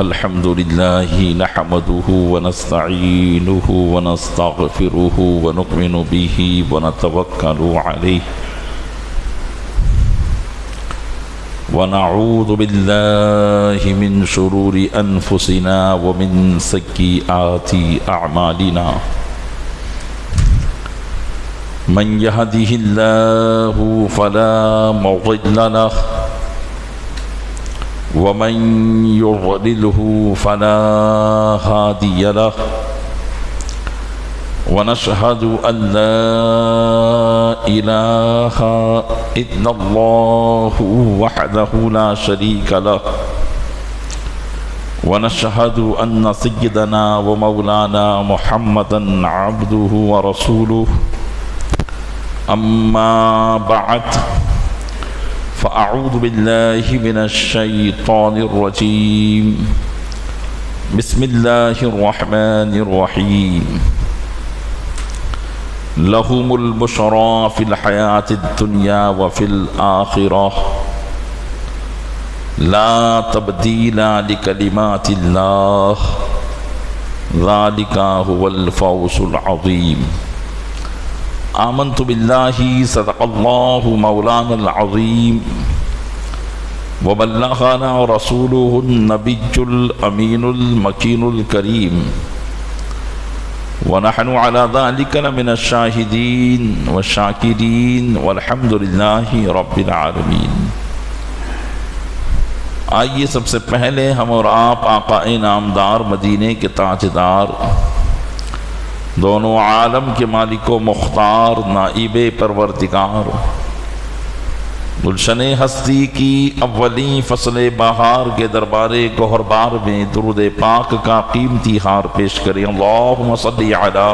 الحمد لله نحمده ونستعينه ونستغفره ونؤمن به ونتوكل عليه ونعوذ بالله من شرور أنفسنا ومن سيئات أعمالنا من يهده الله فلا مضل له ومن يضلله فلا هادي له ونشهد أن لا إله إلا الله وحده لا شريك له ونشهد أن سيدنا ومولانا محمدا عبده ورسوله أما بعد فأعوذ بالله من الشيطان الرجيم بسم الله الرحمن الرحيم لهم البشرى في الحياة الدنيا وفي الآخرة لا تبديل لكلمات الله ذلك هو الفوز العظيم آمنت بالله صدق الله مولانا العظيم وبلغنا رسوله النبي الأمين المكين الكريم ونحن على ذلك لمن الشاهدين والشاكرين والحمد لله رب العالمين۔ آئیے سب سے پہلے ہم اور آپ آقا انعامدار مدینے کے تاجدار دونوں عالم کے مالک و مختار نائب پروردگار گلشن ہستی کی اولین فصل بہار کے دربار گوہربار میں درود پاک کا قیمتی ہار پیش کریں۔ اللہم صلی علی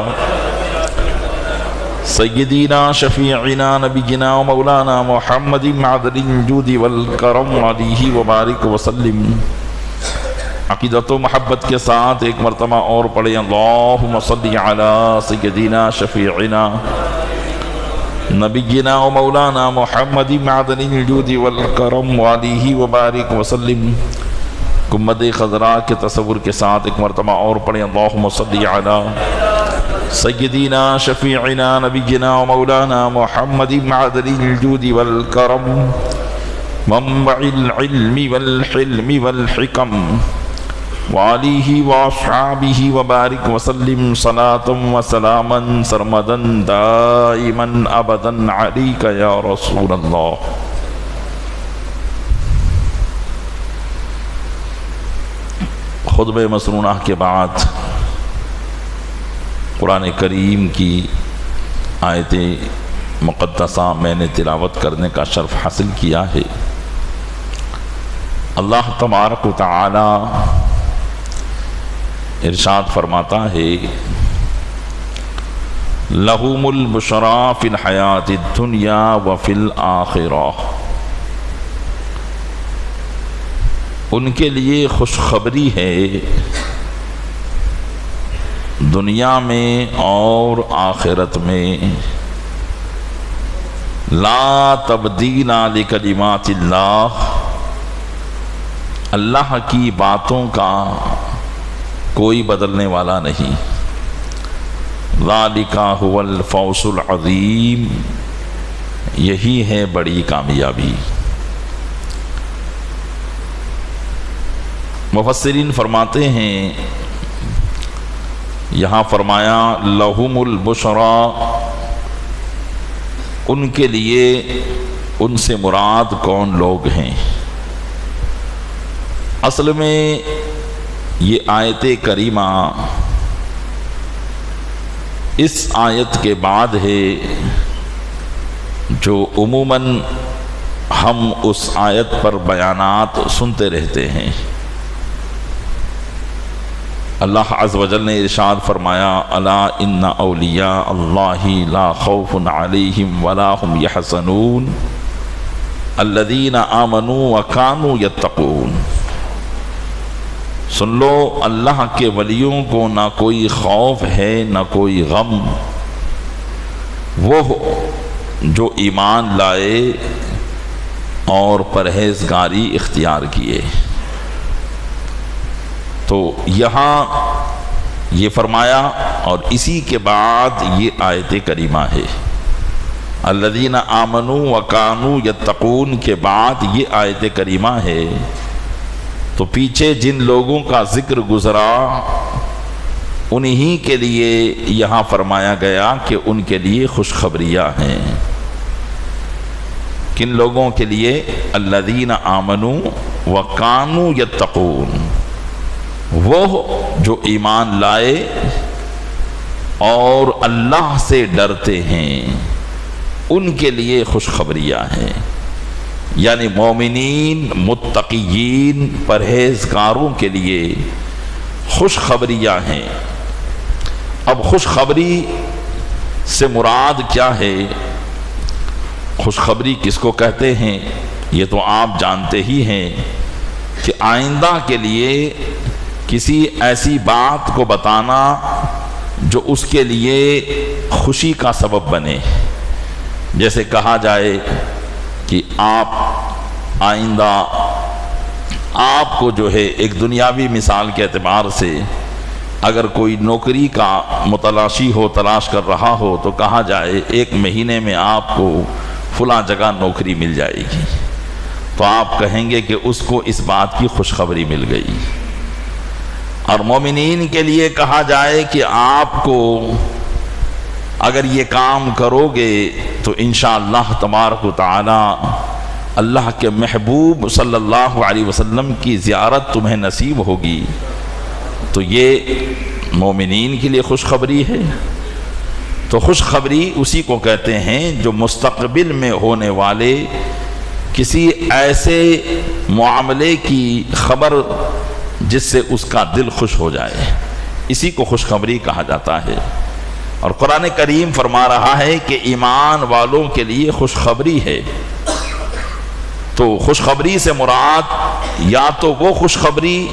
سیدنا شفیعنا نبینا و مولانا محمد معدن الجود والکرم علیہ وبارک وسلم۔ عقیدت و محبت کے ساتھ ایک مرتبہ اور پڑھیں، اللہم صلی علی سیدنا شفیعنا نبینا و مولانا محمد معدن الجود والکرم علیہ وبارک وسلم۔ گنبد خضراء کے تصور کے ساتھ ایک مرتبہ اور پڑھیں، اللہم صلی علی سیدنا شفیعنا نبینا و مولانا محمد معدن الجود والکرم منبع العلم والحلم والحکم وعلیہ واصحابہ وبارک وسلم صلاۃ وسلاما سرمدا دائما ابدا علیک یا رسول اللہ۔ خطبہ مسنونہ کے بعد قرآن کریم کی آیت مقدسہ میں نے تلاوت کرنے کا شرف حاصل کیا ہے۔ اللہ تبارک و تعالی ارشاد فرماتا ہے، لَهُمُ الْبُشْرَى فِي الْحَيَاةِ الدُّنْيَا وَفِي الْآخِرَةِ، ان کے لیے خوشخبری ہے دنیا میں اور آخرت میں، لا تبدیل لکلمات اللہ، اللہ کی باتوں کا کوئی بدلنے والا نہیں، ذالک هو الفوز العظیم، یہی ہے بڑی کامیابی۔ مفسرین فرماتے ہیں، یہاں فرمایا لہم البشرا، ان کے لیے، ان سے مراد کون لوگ ہیں؟ اصل میں یہ آیت کریمہ اس آیت کے بعد ہے جو عموماً ہم اس آیت پر بیانات سنتے رہتے ہیں۔ اللہ عز و جل نے ارشاد فرمایا، الا ان اولیاء اللہ لا خوف علیہم ولا هم یحزنون الذین آمنوا وکانوا یتقون۔ سن لو، اللہ کے ولیوں کو نہ کوئی خوف ہے نہ کوئی غم، وہ جو ایمان لائے اور پرہیزگاری اختیار کیے۔ تو یہاں یہ فرمایا، اور اسی کے بعد یہ آیت کریمہ ہے الذین آمنوا وکانوا یتقون کے بعد یہ آیت کریمہ ہے۔ تو پیچھے جن لوگوں کا ذکر گزرا انہی کے لیے یہاں فرمایا گیا کہ ان کے لیے خوشخبریاں ہیں۔ کن لوگوں کے لیے؟ الذین آمنوا وکانوا یتقون، وہ جو ایمان لائے اور اللہ سے ڈرتے ہیں، ان کے لیے خوشخبریاں ہیں۔ یعنی مومنین، متقیین، پرہیزگاروں کے لیے خوشخبریاں ہیں۔ اب خوشخبری سے مراد کیا ہے؟ خوشخبری کس کو کہتے ہیں یہ تو آپ جانتے ہی ہیں کہ آئندہ کے لیے کسی ایسی بات کو بتانا جو اس کے لیے خوشی کا سبب بنے۔ جیسے کہا جائے کہ آپ آئندہ آپ کو جو ہے ایک دنیاوی مثال کے اعتبار سے اگر کوئی نوکری کا متلاشی ہو، تلاش کر رہا ہو، تو کہا جائے 1 مہینے میں آپ کو فلاں جگہ نوکری مل جائے گی، تو آپ کہیں گے کہ اس کو اس بات کی خوشخبری مل گئی۔ اور مومنین کے لیے کہا جائے کہ آپ کو اگر یہ کام کرو گے تو انشاءاللہ تبارک و تعالی اللہ کے محبوب صلی اللہ علیہ وسلم کی زیارت تمہیں نصیب ہوگی۔ تو یہ مومنین کے لیے خوشخبری ہے۔ تو خوشخبری اسی کو کہتے ہیں جو مستقبل میں ہونے والے کسی ایسے معاملے کی خبر جس سے اس کا دل خوش ہو جائے، اسی کو خوشخبری کہا جاتا ہے۔ اور قرآن کریم فرما رہا ہے کہ ایمان والوں کے لیے خوشخبری ہے۔ تو خوشخبری سے مراد یا تو وہ خوشخبری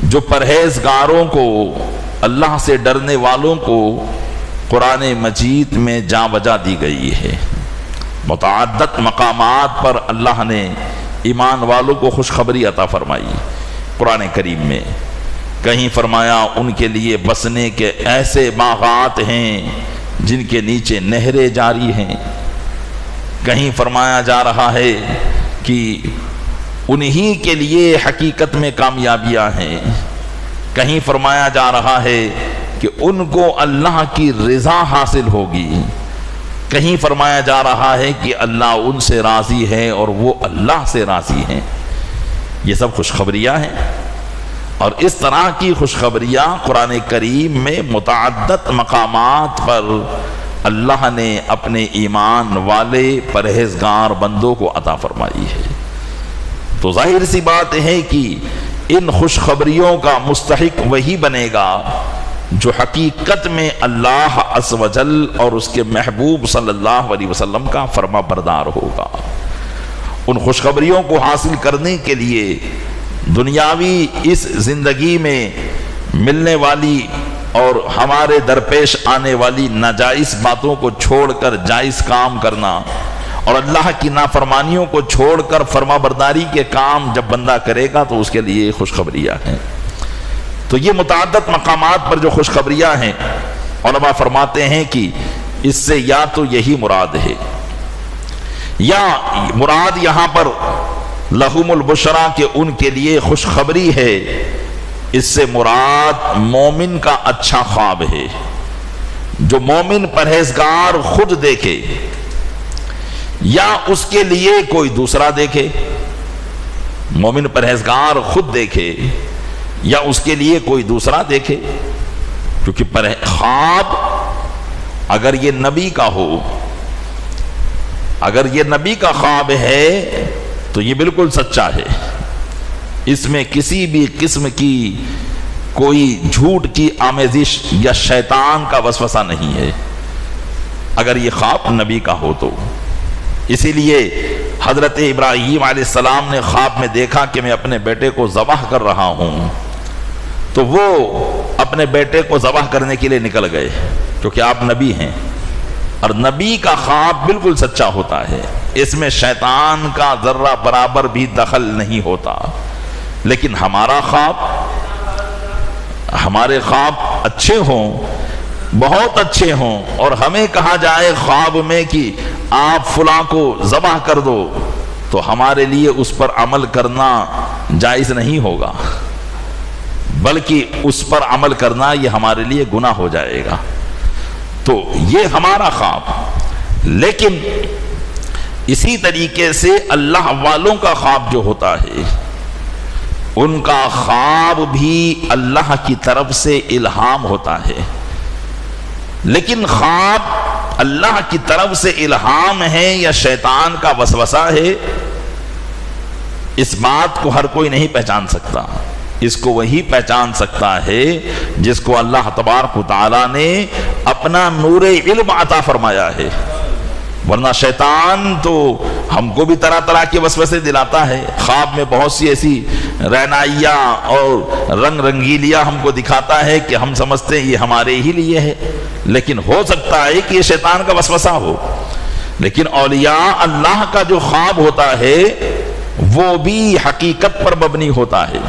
جو پرہیزگاروں کو، اللہ سے ڈرنے والوں کو قرآن مجید میں جاں بجا دی گئی ہے۔ متعدد مقامات پر اللہ نے ایمان والوں کو خوشخبری عطا فرمائی قرآن کریم میں۔ کہیں فرمایا ان کے لیے بسنے کے ایسے باغات ہیں جن کے نیچے نہریں جاری ہیں۔ کہیں فرمایا جا رہا ہے کہ انہی کے لیے حقیقت میں کامیابیاں ہیں۔ کہیں فرمایا جا رہا ہے کہ ان کو اللہ کی رضا حاصل ہوگی۔ کہیں فرمایا جا رہا ہے کہ اللہ ان سے راضی ہے اور وہ اللہ سے راضی ہیں۔ یہ سب خوشخبریاں ہیں، اور اس طرح کی خوشخبریاں قرآن کریم میں متعدد مقامات پر اللہ نے اپنے ایمان والے پرہیزگار بندوں کو عطا فرمائی ہے۔ تو ظاہر سی بات ہے کہ ان خوشخبریوں کا مستحق وہی بنے گا جو حقیقت میں اللہ عز و جل اور اس کے محبوب صلی اللہ علیہ وسلم کا فرما بردار ہوگا۔ ان خوشخبریوں کو حاصل کرنے کے لیے دنیاوی اس زندگی میں ملنے والی اور ہمارے درپیش آنے والی ناجائز باتوں کو چھوڑ کر جائز کام کرنا، اور اللہ کی نافرمانیوں کو چھوڑ کر فرما برداری کے کام جب بندہ کرے گا تو اس کے لیے خوشخبریاں ہیں۔ تو یہ متعدد مقامات پر جو خوشخبریاں ہیں، علماء فرماتے ہیں کہ اس سے یا تو یہی مراد ہے، یا مراد یہاں پر لہم البشرا کہ ان کے لیے خوشخبری ہے، اس سے مراد مومن کا اچھا خواب ہے، جو مومن پرہیزگار خود دیکھے یا اس کے لیے کوئی دوسرا دیکھے۔ مومن پرہیزگار خود دیکھے یا اس کے لیے کوئی دوسرا دیکھے، کیونکہ خواب اگر یہ نبی کا ہو، اگر یہ نبی کا خواب ہے تو یہ بالکل سچا ہے، اس میں کسی بھی قسم کی کوئی جھوٹ کی آمیزش یا شیطان کا وسوسہ نہیں ہے، اگر یہ خواب نبی کا ہو تو۔ اسی لیے حضرت ابراہیم علیہ السلام نے خواب میں دیکھا کہ میں اپنے بیٹے کو ذبح کر رہا ہوں، تو وہ اپنے بیٹے کو ذبح کرنے کے لیے نکل گئے، کیونکہ آپ نبی ہیں، اور نبی کا خواب بالکل سچا ہوتا ہے، اس میں شیطان کا ذرہ برابر بھی دخل نہیں ہوتا۔ لیکن ہمارا خواب ہمارے خواب اچھے ہوں، بہت اچھے ہوں، اور ہمیں کہا جائے خواب میں کہ آپ فلاں کو ذبح کر دو، تو ہمارے لیے اس پر عمل کرنا جائز نہیں ہوگا، بلکہ اس پر عمل کرنا یہ ہمارے لیے گناہ ہو جائے گا۔ تو یہ ہمارا خواب۔ لیکن اسی طریقے سے اللہ والوں کا خواب جو ہوتا ہے، ان کا خواب بھی اللہ کی طرف سے الہام ہوتا ہے، لیکن خواب اللہ کی طرف سے الہام ہے یا شیطان کا وسوسہ ہے، اس بات کو ہر کوئی نہیں پہچان سکتا۔ اس کو وہی پہچان سکتا ہے جس کو اللہ تبارک و تعالیٰ نے اپنا نور علم عطا فرمایا ہے، ورنہ شیطان تو ہم کو بھی طرح طرح کے وسوسے دلاتا ہے، خواب میں بہت سی ایسی رعنائیاں اور رنگ رنگیلیاں ہم کو دکھاتا ہے کہ ہم سمجھتے ہیں یہ ہمارے ہی لیے ہے، لیکن ہو سکتا ہے کہ یہ شیطان کا وسوسہ ہو۔ لیکن اولیاء اللہ کا جو خواب ہوتا ہے وہ بھی حقیقت پر مبنی ہوتا ہے،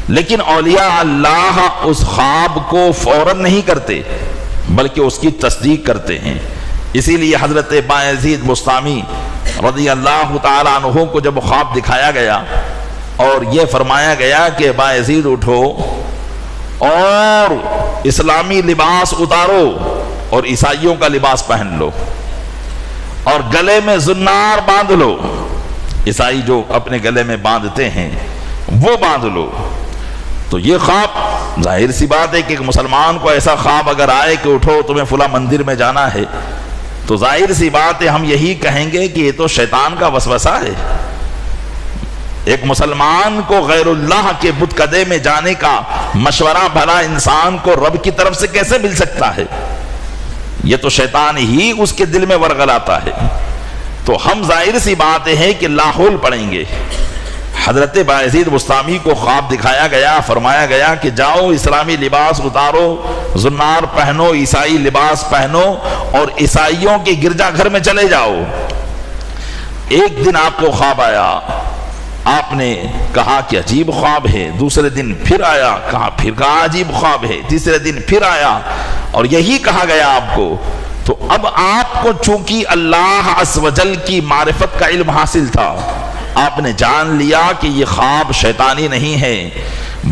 لیکن اولیاء اللہ اس خواب کو فوراً نہیں کرتے بلکہ اس کی تصدیق کرتے ہیں۔ اسی لیے حضرت بایزید بسطامی رضی اللہ تعالیٰ عنہ کو جب خواب دکھایا گیا اور یہ فرمایا گیا کہ بایزید اٹھو اور اسلامی لباس اتارو اور عیسائیوں کا لباس پہن لو اور گلے میں زنار باندھ لو، عیسائی جو اپنے گلے میں باندھتے ہیں وہ باندھ لو، تو یہ خواب ظاہر سی بات ہے کہ ایک مسلمان کو ایسا خواب اگر آئے کہ اٹھو تمہیں فلاں مندر میں جانا ہے، تو ظاہر سی بات ہے ہم یہی کہیں گے کہ یہ تو شیطان کا وسوسہ ہے۔ ایک مسلمان کو غیر اللہ کے بت کدے میں جانے کا مشورہ بھلا انسان کو رب کی طرف سے کیسے مل سکتا ہے؟ یہ تو شیطان ہی اس کے دل میں ورغلاتا ہے۔ تو ہم ظاہر سی بات ہے کہ لاحول پڑھیں گے۔ حضرت بایزید بسطامی کو خواب دکھایا گیا، فرمایا گیا کہ جاؤ اسلامی لباس اتارو، زنار پہنو، عیسائی لباس پہنو اور عیسائیوں کے گرجا گھر میں چلے جاؤ۔ ایک دن آپ کو خواب آیا، آپ نے کہا کہ عجیب خواب ہے، دوسرے دن پھر آیا، کہا عجیب خواب ہے، تیسرے دن پھر آیا اور یہی کہا گیا آپ کو۔ تو اب آپ کو چونکہ اللہ عز و جل کی معرفت کا علم حاصل تھا، آپ نے جان لیا کہ یہ خواب شیطانی نہیں ہے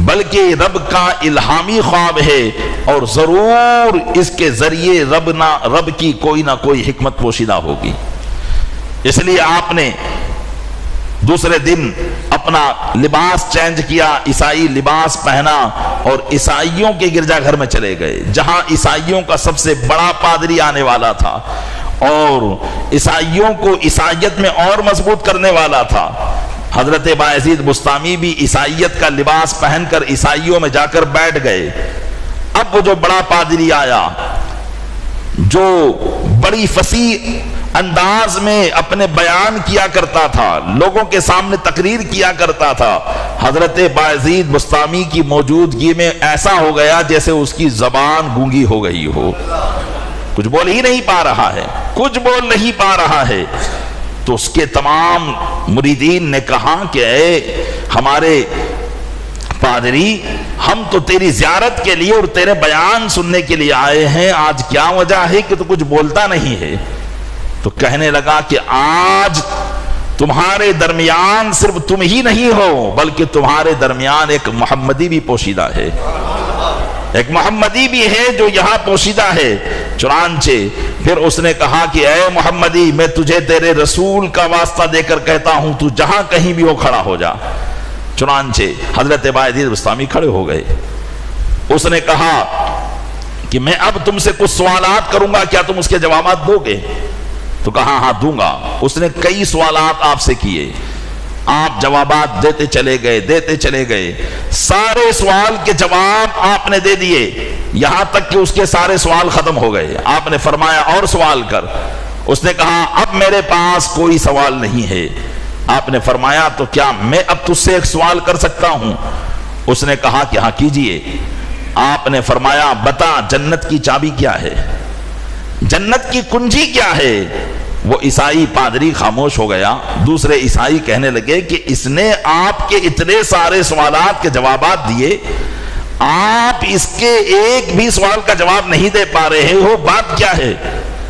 بلکہ رب کا الہامی خواب ہے، اور ضرور اس کے ذریعے رب کی کوئی نہ کوئی حکمت پوشیدہ ہوگی۔ اس لیے آپ نے دوسرے دن اپنا لباس چینج کیا، عیسائی لباس پہنا اور عیسائیوں کے گرجا گھر میں چلے گئے، جہاں عیسائیوں کا سب سے بڑا پادری آنے والا تھا اور عیسائیوں کو عیسائیت میں اور مضبوط کرنے والا تھا۔ حضرت بایزید بسطامی بھی عیسائیت کا لباس پہن کر عیسائیوں میں جا کر بیٹھ گئے۔ اب وہ جو بڑا پادری آیا، جو بڑی فصیح انداز میں اپنے بیان کیا کرتا تھا، لوگوں کے سامنے تقریر کیا کرتا تھا، حضرت بایزید بسطامی کی موجودگی میں ایسا ہو گیا جیسے اس کی زبان گونگی ہو گئی ہو، کچھ بول ہی نہیں پا رہا ہے، کچھ بول نہیں پا رہا ہے۔ تو اس کے تمام مریدین نے کہا کہ اے ہمارے پادری، ہم تو تیری زیارت کے لیے اور تیرے بیان سننے کے لیے آئے ہیں، آج کیا وجہ ہے کہ تو کچھ بولتا نہیں ہے؟ تو کہنے لگا کہ آج تمہارے درمیان صرف تم ہی نہیں ہو بلکہ تمہارے درمیان ایک محمدی بھی پوشیدہ ہے، ایک محمدی بھی ہے جو یہاں پوشیدہ ہے۔ چنانچہ پھر اس نے کہا کہ اے محمدی، میں تجھے تیرے رسول کا واسطہ دے کر کہتا ہوں، تو جہاں کہیں بھی ہو کھڑا ہو جا۔ چنانچہ حضرت بایزید بسطامی کھڑے ہو گئے۔ اس نے کہا کہ میں اب تم سے کچھ سوالات کروں گا، کیا تم اس کے جوابات دو گے؟ تو کہا ہاں دوں گا۔ اس نے کئی سوالات آپ سے کیے، آپ جوابات دیتے چلے گئے، سارے سوال کے جواب آپ نے دے دیے، یہاں تک کہ اس کے سارے سوال ختم ہو گئے۔ آپ نے فرمایا اور سوال کر۔ اس نے کہا اب میرے پاس کوئی سوال نہیں ہے۔ آپ نے فرمایا تو کیا میں اب تجھ سے ایک سوال کر سکتا ہوں؟ اس نے کہا کہ ہاں کیجئے۔ آپ نے فرمایا بتا جنت کی چابی کیا ہے، جنت کی کنجی کیا ہے؟ وہ عیسائی پادری خاموش ہو گیا۔ دوسرے عیسائی کہنے لگے کہ اس نے آپ کے اتنے سارے سوالات کے جوابات دیے، آپ اس کے ایک بھی سوال کا جواب نہیں دے پا رہے ہو، بات کیا ہے؟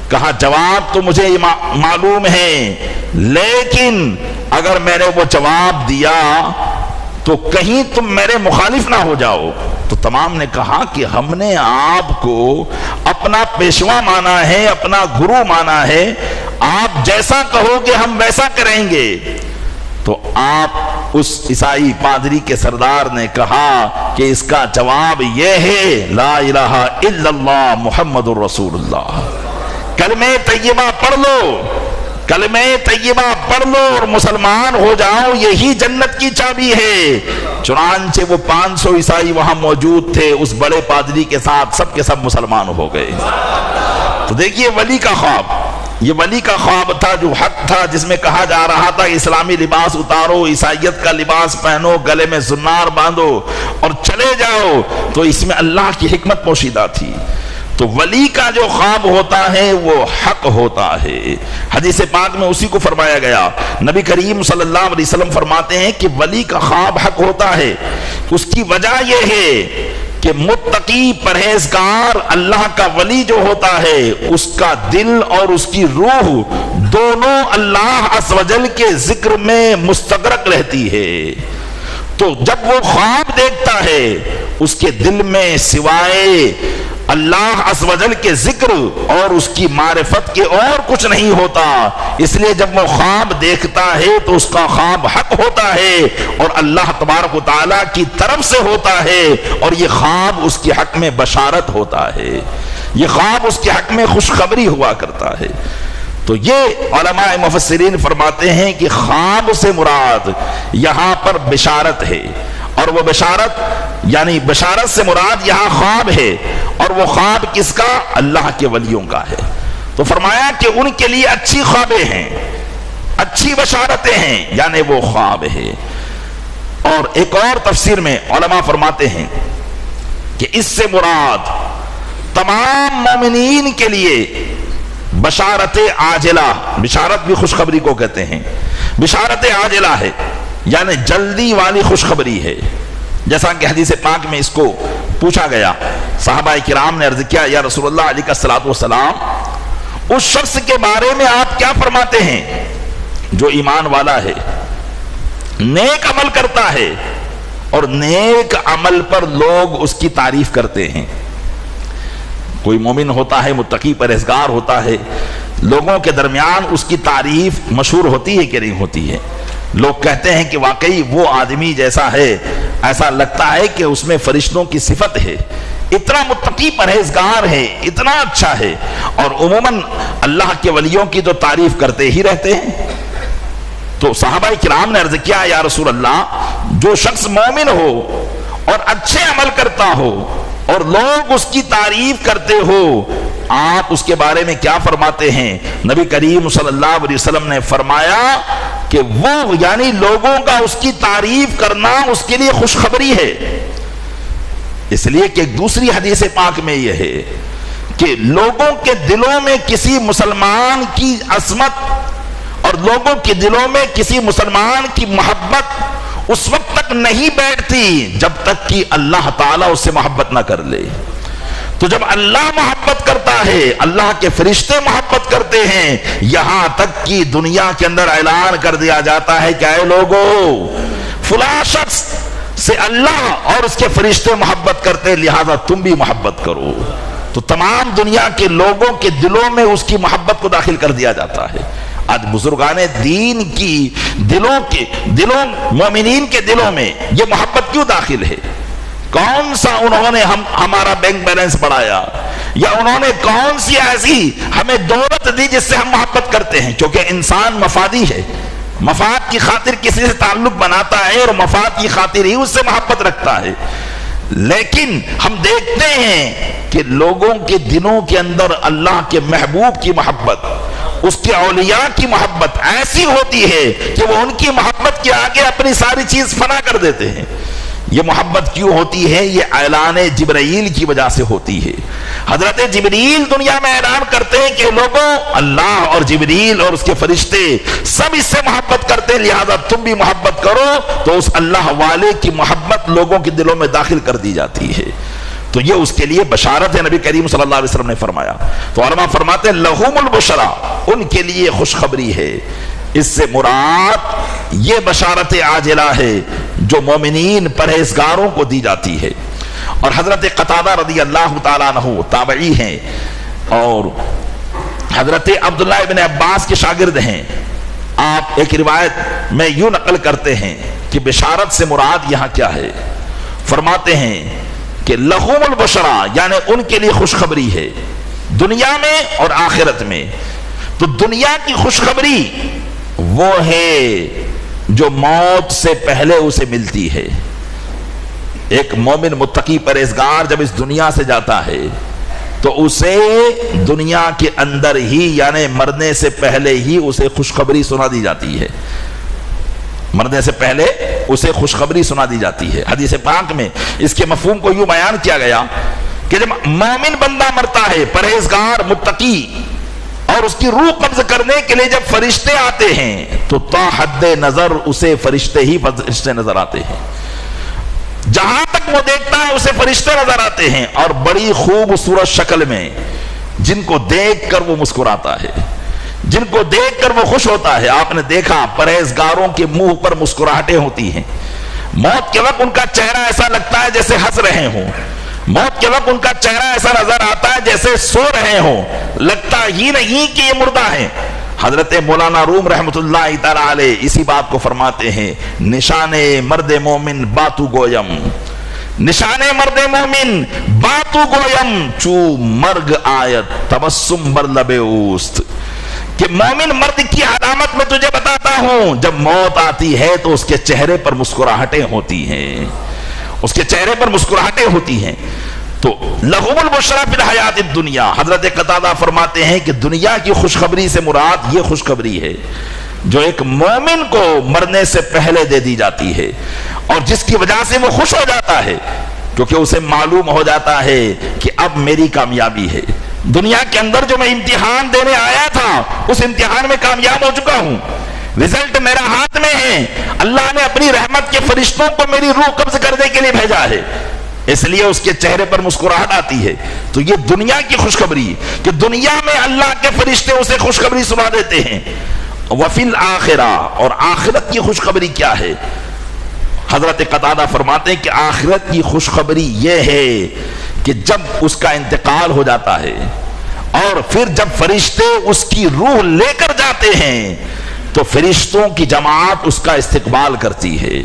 کہا جواب تو مجھے معلوم ہے، لیکن اگر میں نے وہ جواب دیا تو کہیں تم میرے مخالف نہ ہو جاؤ۔ تو تمام نے کہا کہ ہم نے آپ کو اپنا پیشوا مانا ہے، اپنا گرو مانا ہے، آپ جیسا کہو گے ہم ویسا کریں گے۔ تو آپ اس عیسائی پادری کے سردار نے کہا کہ اس کا جواب یہ ہے لا الہ الا اللہ محمد الرسول اللہ، کلمہ طیبہ پڑھ لو، کلمہ طیبہ پڑھ لو اور مسلمان ہو جاؤ، یہی جنت کی چابی ہے۔ چنانچہ وہ 500 عیسائی وہاں موجود تھے، اس بڑے پادری کے ساتھ سب کے سب مسلمان ہو گئے۔ تو دیکھیے ولی کا خواب، یہ ولی کا خواب تھا جو حق تھا، جس میں کہا جا رہا تھا اسلامی لباس اتارو، عیسائیت کا لباس پہنو، گلے میں زنار باندھو اور چلے جاؤ۔ تو اس میں اللہ کی حکمت پوشیدہ تھی۔ تو ولی کا جو خواب ہوتا ہے وہ حق ہوتا ہے۔ حدیث پاک میں اسی کو فرمایا گیا، نبی کریم صلی اللہ علیہ وسلم فرماتے ہیں کہ ولی کا خواب حق ہوتا ہے۔ اس کی وجہ یہ ہے کہ متقی پرہیزگار اللہ کا ولی جو ہوتا ہے، اس کا دل اور اس کی روح دونوں اللہ عز و جل کے ذکر میں مستغرق رہتی ہے۔ تو جب وہ خواب دیکھتا ہے اس کے دل میں سوائے اللہ عز و جل کے ذکر اور اس کی معرفت کے اور کچھ نہیں ہوتا، اس لیے جب وہ خواب دیکھتا ہے تو اس کا خواب حق ہوتا ہے اور اللہ تبارک و تعالیٰ کی طرف سے ہوتا ہے، اور یہ خواب اس کے حق میں بشارت ہوتا ہے، یہ خواب اس کے حق میں خوشخبری ہوا کرتا ہے۔ تو یہ علماء مفسرین فرماتے ہیں کہ خواب سے مراد یہاں پر بشارت ہے، اور وہ بشارت یعنی بشارت سے مراد یہاں خواب ہے، اور وہ خواب کس کا؟ اللہ کے ولیوں کا ہے۔ تو فرمایا کہ ان کے لیے اچھی خوابیں ہیں، اچھی بشارتیں ہیں، یعنی وہ خواب ہے۔ اور ایک اور تفسیر میں علماء فرماتے ہیں کہ اس سے مراد تمام مومنین کے لیے بشارت عاجلہ، بشارت بھی خوشخبری کو کہتے ہیں، بشارت عاجلہ ہے، یعنی جلدی والی خوشخبری ہے۔ جیسا کہ حدیث پاک میں اس کو پوچھا گیا، صحابہ کرام نے عرض کیا یا رسول اللہ علیہ الصلوۃ والسلام، اس شخص کے بارے میں آپ کیا فرماتے ہیں جو ایمان والا ہے، نیک عمل کرتا ہے اور نیک عمل پر لوگ اس کی تعریف کرتے ہیں؟ کوئی مومن ہوتا ہے، متقی پرہیزگار ہوتا ہے، لوگوں کے درمیان اس کی تعریف مشہور ہوتی ہے کہ نہیں ہوتی ہے؟ لوگ کہتے ہیں کہ واقعی وہ آدمی جیسا ہے، ایسا لگتا ہے کہ اس میں فرشتوں کی صفت ہے، اتنا متقی پرہیزگار ہے، اتنا اچھا ہے، اور عموماً اللہ کے ولیوں کی تو تعریف کرتے ہی رہتے ہیں۔ تو صحابہ کرام نے عرض کیا یا رسول اللہ، جو شخص مومن ہو اور اچھے عمل کرتا ہو اور لوگ اس کی تعریف کرتے ہو، آپ اس کے بارے میں کیا فرماتے ہیں؟ نبی کریم صلی اللہ علیہ وسلم نے فرمایا کہ وہ یعنی لوگوں کا اس کی تعریف کرنا اس کے لیے خوشخبری ہے۔ اس لیے کہ ایک دوسری حدیث پاک میں یہ ہے کہ لوگوں کے دلوں میں کسی مسلمان کی عظمت اور لوگوں کے دلوں میں کسی مسلمان کی محبت اس وقت تک نہیں بیٹھتی جب تک کہ اللہ تعالیٰ اس سے محبت نہ کر لے۔ تو جب اللہ محبت کرتا ہے، اللہ کے فرشتے محبت کرتے ہیں، یہاں تک کہ دنیا کے اندر اعلان کر دیا جاتا ہے کہ اے لوگو، فلاں شخص سے اللہ اور اس کے فرشتے محبت کرتے، لہذا تم بھی محبت کرو۔ تو تمام دنیا کے لوگوں کے دلوں میں اس کی محبت کو داخل کر دیا جاتا ہے۔ آج بزرگان دین کی دلوں مومنین کے دلوں میں یہ محبت کیوں داخل ہے؟ کون سا انہوں نے ہمارا بینک بیلنس بڑھایا، یا انہوں نے کون سی ایسی ہمیں دولت دی جس سے ہم محبت کرتے ہیں؟ کیونکہ انسان مفادی ہے، مفاد کی خاطر کسی سے تعلق بناتا ہے اور مفاد کی خاطر ہی اس سے محبت رکھتا ہے۔ لیکن ہم دیکھتے ہیں کہ لوگوں کے دلوں کے اندر اللہ کے محبوب کی محبت، اس کے اولیاء کی محبت ایسی ہوتی ہے کہ وہ ان کی محبت کے آگے اپنی ساری چیز فنا کر دیتے ہیں۔ یہ محبت کیوں ہوتی ہے؟ یہ اعلان جبرائیل کی وجہ سے ہوتی ہے۔ حضرت جبریل دنیا میں اعلان کرتے ہیں کہ لوگوں، اللہ اور جبریل اور اس کے فرشتے سب اس سے محبت کرتے ہیں، لہذا تم بھی محبت کرو، تو اس اللہ والے کی محبت لوگوں کے دلوں میں داخل کر دی جاتی ہے۔ تو یہ اس کے لیے بشارت ہے، نبی کریم صلی اللہ علیہ وسلم نے فرمایا۔ تو علماء فرماتے ہیں لہم البشرا، ان کے لیے خوشخبری ہے۔ اس سے مراد یہ بشارت عاجلہ ہے جو مومنین پرہیزگاروں کو دی جاتی ہے۔ اور حضرت قتادہ رضی اللہ تعالیٰ عنہ تابعی ہیں اور حضرت عبداللہ ابن عباس کے شاگرد ہیں۔ آپ ایک روایت میں یوں نقل کرتے ہیں کہ بشارت سے مراد یہاں کیا ہے؟ فرماتے ہیں کہ لہم البشرا، یعنی ان کے لیے خوشخبری ہے دنیا میں اور آخرت میں۔ تو دنیا کی خوشخبری وہ ہے جو موت سے پہلے اسے ملتی ہے۔ ایک مومن متقی پرہیزگار جب اس دنیا سے جاتا ہے تو اسے دنیا کے اندر ہی، یعنی مرنے سے پہلے ہی اسے خوشخبری سنا دی جاتی ہے۔ مرنے سے پہلے اسے خوشخبری سنا دی جاتی ہے۔ حدیث پاک میں اس کے مفہوم کو یوں بیان کیا گیا کہ جب مومن بندہ مرتا ہے، پرہیزگار متقی، اور اس کی روح قبض کرنے کے لیے جب فرشتے آتے ہیں تو تا حد نظر اسے فرشتے ہی فرشتے نظر آتے ہیں۔ جہاں تک وہ دیکھتا ہے اسے فرشتے نظر آتے ہیں، اور بڑی خوبصورت شکل میں، جن کو دیکھ کر وہ مسکراتا ہے، جن کو دیکھ کر وہ خوش ہوتا ہے۔ آپ نے دیکھا پرہیزگاروں کے منہ پر مسکراہٹیں ہوتی ہیں۔ موت کے وقت ان کا چہرہ ایسا لگتا ہے جیسے ہنس رہے ہوں، موت کے وقت ان کا چہرہ ایسا نظر آتا ہے جیسے سو رہے ہوں، لگتا ہی نہیں کہ یہ مردہ ہیں۔ حضرت مولانا روم رحمۃ اللہ تعالی علیہ اسی بات کو فرماتے ہیں، نشان مرد مومن باتو گویم، نشان مرد مومن باتو گویم، چو مرگ آیت تبسم بر لب اوست، کہ مومن مرد کی علامت میں تجھے بتاتا ہوں، جب موت آتی ہے تو اس کے چہرے پر مسکراہٹیں ہوتی ہیں، اس کے چہرے پر مسکراہٹیں ہوتی ہیں۔ تو لہم البشرا فی الحیات الدنیا، حضرت قتادہ فرماتے ہیں کہ دنیا کی خوشخبری سے مراد یہ خوشخبری ہے جو ایک مومن کو مرنے سے پہلے دے دی جاتی ہے، اور جس کی وجہ سے وہ خوش ہو جاتا ہے، کیونکہ اسے معلوم ہو جاتا ہے کہ اب میری کامیابی ہے۔ دنیا کے اندر جو میں امتحان دینے آیا تھا اس امتحان میں کامیاب ہو چکا ہوں، رزلٹ میرا ہاتھ میں ہے، اللہ نے اپنی رحمت کے فرشتوں کو میری روح قبض کرنے کے لیے بھیجا ہے، اس لیے اس کے چہرے پر مسکراہٹ آتی ہے۔ تو یہ دنیا کی خوشخبری کہ دنیا میں اللہ کے فرشتے اسے خوشخبری سنا دیتے ہیں۔ وفی الآخرہ، اور آخرت کی خوشخبری کیا ہے؟ حضرت قتادہ فرماتے ہیں کہ آخرت کی خوشخبری یہ ہے کہ جب اس کا انتقال ہو جاتا ہے اور پھر جب فرشتے اس کی روح لے کر جاتے ہیں تو فرشتوں کی جماعت اس کا استقبال کرتی ہے،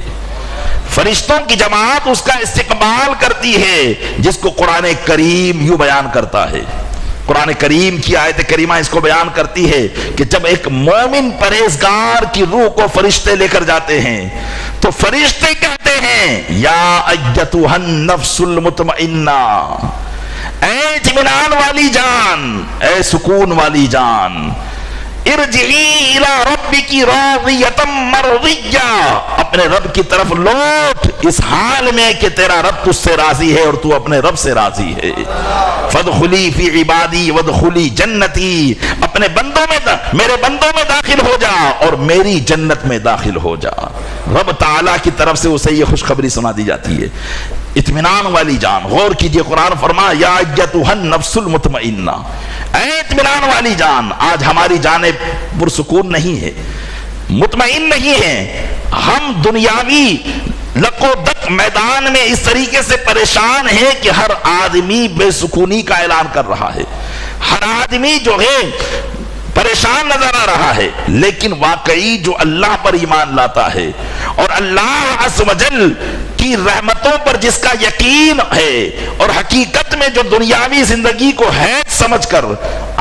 فرشتوں کی جماعت اس کا استقبال کرتی ہے، جس کو قرآن کریم یوں بیان کرتا ہے۔ قرآن کریم کی آیت کریمہ اس کو بیان کرتی ہے کہ جب ایک مومن پرہیزگار کی روح کو فرشتے لے کر جاتے ہیں تو فرشتے کہتے ہیں یا ایتھا النفس المطمئنہ، اے اطمینان والی جان، اے سکون والی جان، ارجعی الی ربک راضیۃ مرضیہ، اپنے رب کی طرف لوٹ اس حال میں کہ تیرا رب تجھ سے راضی ہے اور تو اپنے رب سے راضی ہے۔ فادخلی فی عبادی وادخلی جنتی، اپنے بندوں میں میرے بندوں میں داخل ہو جا اور میری جنت میں داخل ہو جا۔ رب تعالیٰ کی طرف سے اسے یہ خوشخبری سنا دی جاتی ہے، اطمینان والی جان۔ غور کیجئے، قرآن فرما یا ایتھا النفس المطمئنہ، اے اطمینان والی جان۔ آج ہماری جانیں پرسکون نہیں ہے، مطمئن نہیں ہے، ہم دنیاوی لک و دک میدان میں اس طریقے سے پریشان ہیں کہ ہر آدمی بے سکونی کا اعلان کر رہا ہے، ہر آدمی جو ہے پریشان نظر آ رہا ہے، لیکن واقعی جو اللہ پر ایمان لاتا ہے اور اللہ عز و جل کی رحمتوں پر جس کا یقین ہے اور حقیقت میں جو دنیاوی زندگی کو حید سمجھ کر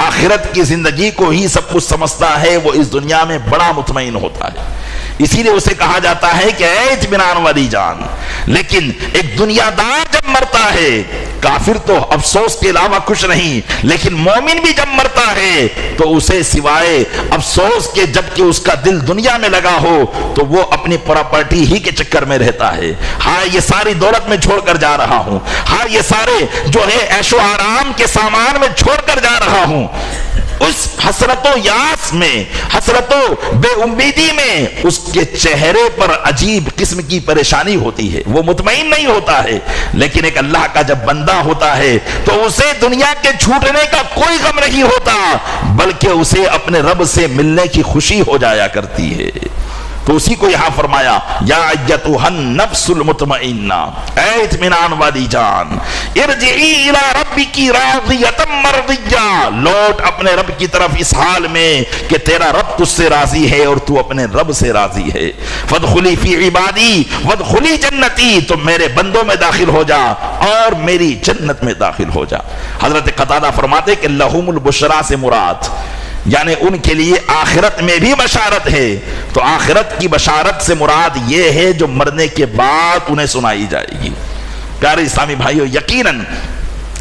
آخرت کی زندگی کو ہی سب کچھ سمجھتا ہے، وہ اس دنیا میں بڑا مطمئن ہوتا ہے۔ اسی لیے اسے کہا جاتا ہے کہ اے اطمینان والی جان۔ لیکن ایک دنیا دار جب مرتا ہے، کافر تو افسوس کے علاوہ کچھ نہیں، لیکن مومن بھی جب مرتا ہے تو اسے سوائے افسوس کے، جب کہ اس کا دل دنیا میں لگا ہو تو وہ اپنی پراپرٹی ہی کے چکر میں رہتا ہے. ہاں یہ ساری دولت میں چھوڑ کر جا رہا ہوں، ہاں یہ سارے جو ہے عیش و آرام کے سامان میں چھوڑ کر جا رہا ہوں. اس حسرت و یاس میں، حسرت و بے امیدی میں اس کے چہرے پر عجیب قسم کی پریشانی ہوتی ہے، وہ مطمئن نہیں ہوتا ہے. لیکن ایک اللہ کا جب بندہ ہوتا ہے تو اسے دنیا کے چھوٹنے کا کوئی غم نہیں ہوتا، بلکہ اسے اپنے رب سے ملنے کی خوشی ہو جایا کرتی ہے. تو اسی کو یہاں فرمایا یا ایتھا النفس المطمئنہ، اے اطمینان والی جان، ارجعی الی ربک راضیۃ مرضیہ، لوٹ اپنے رب کی طرف اس حال میں کہ تیرا رب تجھ سے راضی ہے اور تو اپنے رب سے راضی ہے. فادخلی فی عبادی وادخلی جنتی، تم میرے بندوں میں داخل ہو جا اور میری جنت میں داخل ہو جا. حضرت قتادہ فرماتے کہ لہم البشریٰ سے مراد یعنی ان کے لیے آخرت میں بھی بشارت ہے. تو آخرت کی بشارت سے مراد یہ ہے جو مرنے کے بعد انہیں سنائی جائے گی. پیارے اسلامی بھائیو، یقیناً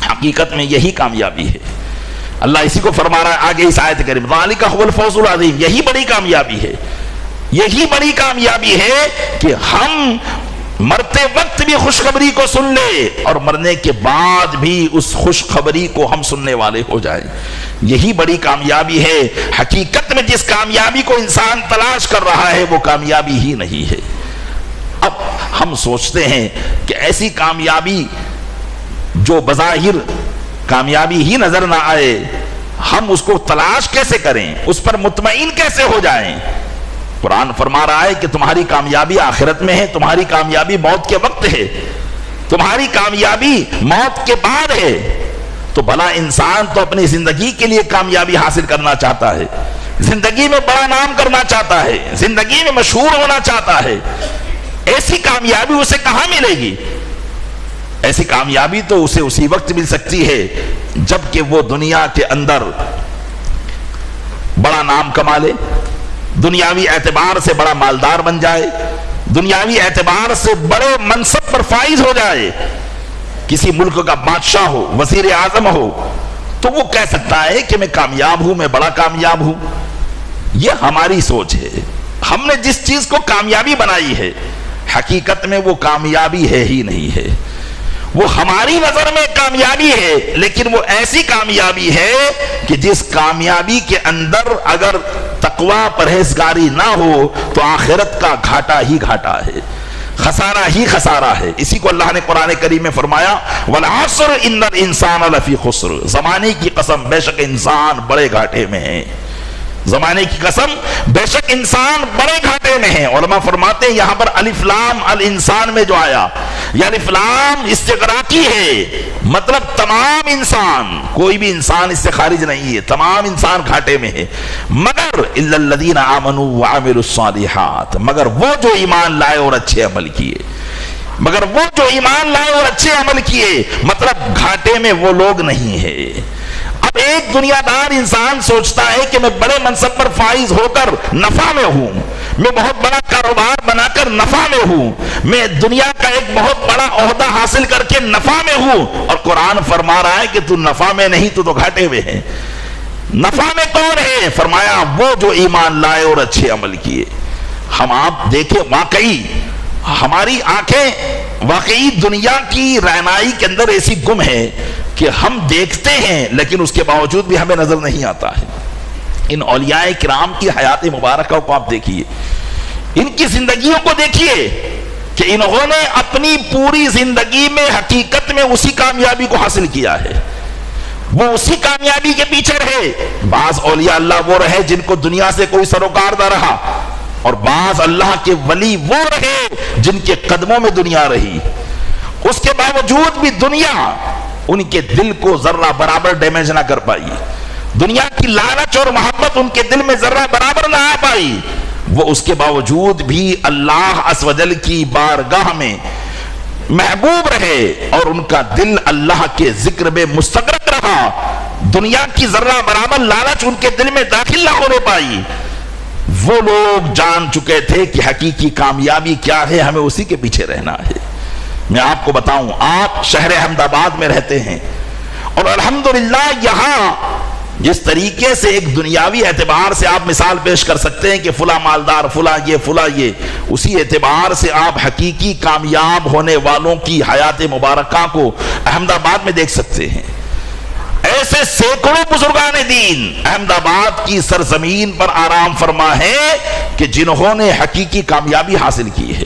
حقیقت میں یہی کامیابی ہے. اللہ اسی کو فرما رہا ہے آگے اس آیت کریم، ذالک هو الفوز العظیم، یہی بڑی کامیابی ہے. یہی بڑی کامیابی ہے کہ ہم مرتے وقت بھی خوشخبری کو سن لے اور مرنے کے بعد بھی اس خوشخبری کو ہم سننے والے ہو جائیں. یہی بڑی کامیابی ہے. حقیقت میں جس کامیابی کو انسان تلاش کر رہا ہے وہ کامیابی ہی نہیں ہے. اب ہم سوچتے ہیں کہ ایسی کامیابی جو بظاہر کامیابی ہی نظر نہ آئے، ہم اس کو تلاش کیسے کریں، اس پر مطمئن کیسے ہو جائیں. قرآن فرما رہا ہے کہ تمہاری کامیابی آخرت میں ہے، تمہاری کامیابی موت کے وقت ہے، تمہاری کامیابی موت کے بعد ہے. تو بھلا انسان تو اپنی زندگی کے لیے کامیابی حاصل کرنا چاہتا ہے، زندگی میں بڑا نام کرنا چاہتا ہے، زندگی میں مشہور ہونا چاہتا ہے. ایسی کامیابی اسے کہاں ملے گی؟ ایسی کامیابی تو اسے اسی وقت مل سکتی ہے جب کہ وہ دنیا کے اندر بڑا نام کما لے، دنیاوی اعتبار سے بڑا مالدار بن جائے، دنیاوی اعتبار سے بڑے منصب پر فائز ہو جائے، کسی ملک کا بادشاہ ہو، وزیر اعظم ہو، تو وہ کہہ سکتا ہے کہ میں کامیاب ہوں، میں بڑا کامیاب ہوں. یہ ہماری سوچ ہے. ہم نے جس چیز کو کامیابی بنائی ہے حقیقت میں وہ کامیابی ہے ہی نہیں ہے. وہ ہماری نظر میں کامیابی ہے، لیکن وہ ایسی کامیابی ہے کہ جس کامیابی کے اندر اگر تقوی پرہیزگاری نہ ہو تو آخرت کا گھاٹا ہی گھاٹا ہے، خسارہ ہی خسارہ ہے. اسی کو اللہ نے قرآن کریم میں فرمایا والعصر ان الانسان لفی خسر، زمانے کی قسم بے شک انسان بڑے گھاٹے میں ہے. زمانے کی قسم بے شک انسان بڑے گھاٹے میں ہے. علماء فرماتے ہیں یہاں پر الف لام الانسان میں جو آیا یہ الف لام استغراقی ہے، مطلب تمام انسان، کوئی بھی انسان اس سے خارج نہیں ہے، تمام انسان گھاٹے میں ہے. مگر الا الذین آمنوا وعملوا الصالحات، مگر وہ جو ایمان لائے اور اچھے عمل کیے، مگر وہ جو ایمان لائے اور اچھے عمل کیے، مطلب گھاٹے میں وہ لوگ نہیں ہے. اب ایک دنیا دار انسان سوچتا ہے کہ میں بڑے منصب پر فائز ہو کر نفع میں ہوں، میں بہت بڑا کاروبار بنا کر نفع میں ہوں، میں دنیا کا ایک بہت بڑا عہدہ حاصل کر کے نفع میں ہوں. اور قرآن فرما رہا ہے کہ تو نفع میں نہیں، تو گھاٹے میں ہے. نفع میں کون ہے؟ فرمایا وہ جو ایمان لائے اور اچھے عمل کیے. ہم آپ دیکھیں واقعی ہماری آنکھیں واقعی دنیا کی رہنائی کے اندر ایسی گم ہے کہ ہم دیکھتے ہیں لیکن اس کے باوجود بھی ہمیں نظر نہیں آتا ہے. ان اولیاء کرام کی حیات مبارکہ کو آپ دیکھیے، ان کی زندگیوں کو دیکھیے کہ انہوں نے اپنی پوری زندگی میں حقیقت میں اسی کامیابی کو حاصل کیا ہے، وہ اسی کامیابی کے پیچھے رہے. بعض اولیاء اللہ وہ رہے جن کو دنیا سے کوئی سروکار نہ رہا، اور بعض اللہ کے ولی وہ رہے جن کے قدموں میں دنیا رہی. اس کے باوجود بھی دنیا ان کے دل کو ذرہ برابر ڈیمیج نہ کر پائی، دنیا کی لالچ اور محبت ان کے دل میں ذرہ برابر نہ آ پائی. وہ اس کے باوجود بھی اللہ عز و جل کی بارگاہ میں محبوب رہے اور ان کا دل اللہ کے ذکر میں مستغرق رہا. دنیا کی ذرہ برابر لالچ ان کے دل میں داخل نہ ہونے پائی. وہ لوگ جان چکے تھے کہ حقیقی کامیابی کیا ہے، ہمیں اسی کے پیچھے رہنا ہے. میں آپ کو بتاؤں، آپ شہر احمد آباد میں رہتے ہیں اور الحمدللہ یہاں جس طریقے سے ایک دنیاوی اعتبار سے آپ مثال پیش کر سکتے ہیں کہ فلاں مالدار، فلاں یہ، اسی اعتبار سے آپ حقیقی کامیاب ہونے والوں کی حیات مبارکہ کو احمد آباد میں دیکھ سکتے ہیں۔ ایسے سینکڑوں بزرگان دین احمد آباد کی سرزمین پر آرام فرما ہے کہ جنہوں نے حقیقی کامیابی حاصل کی ہے۔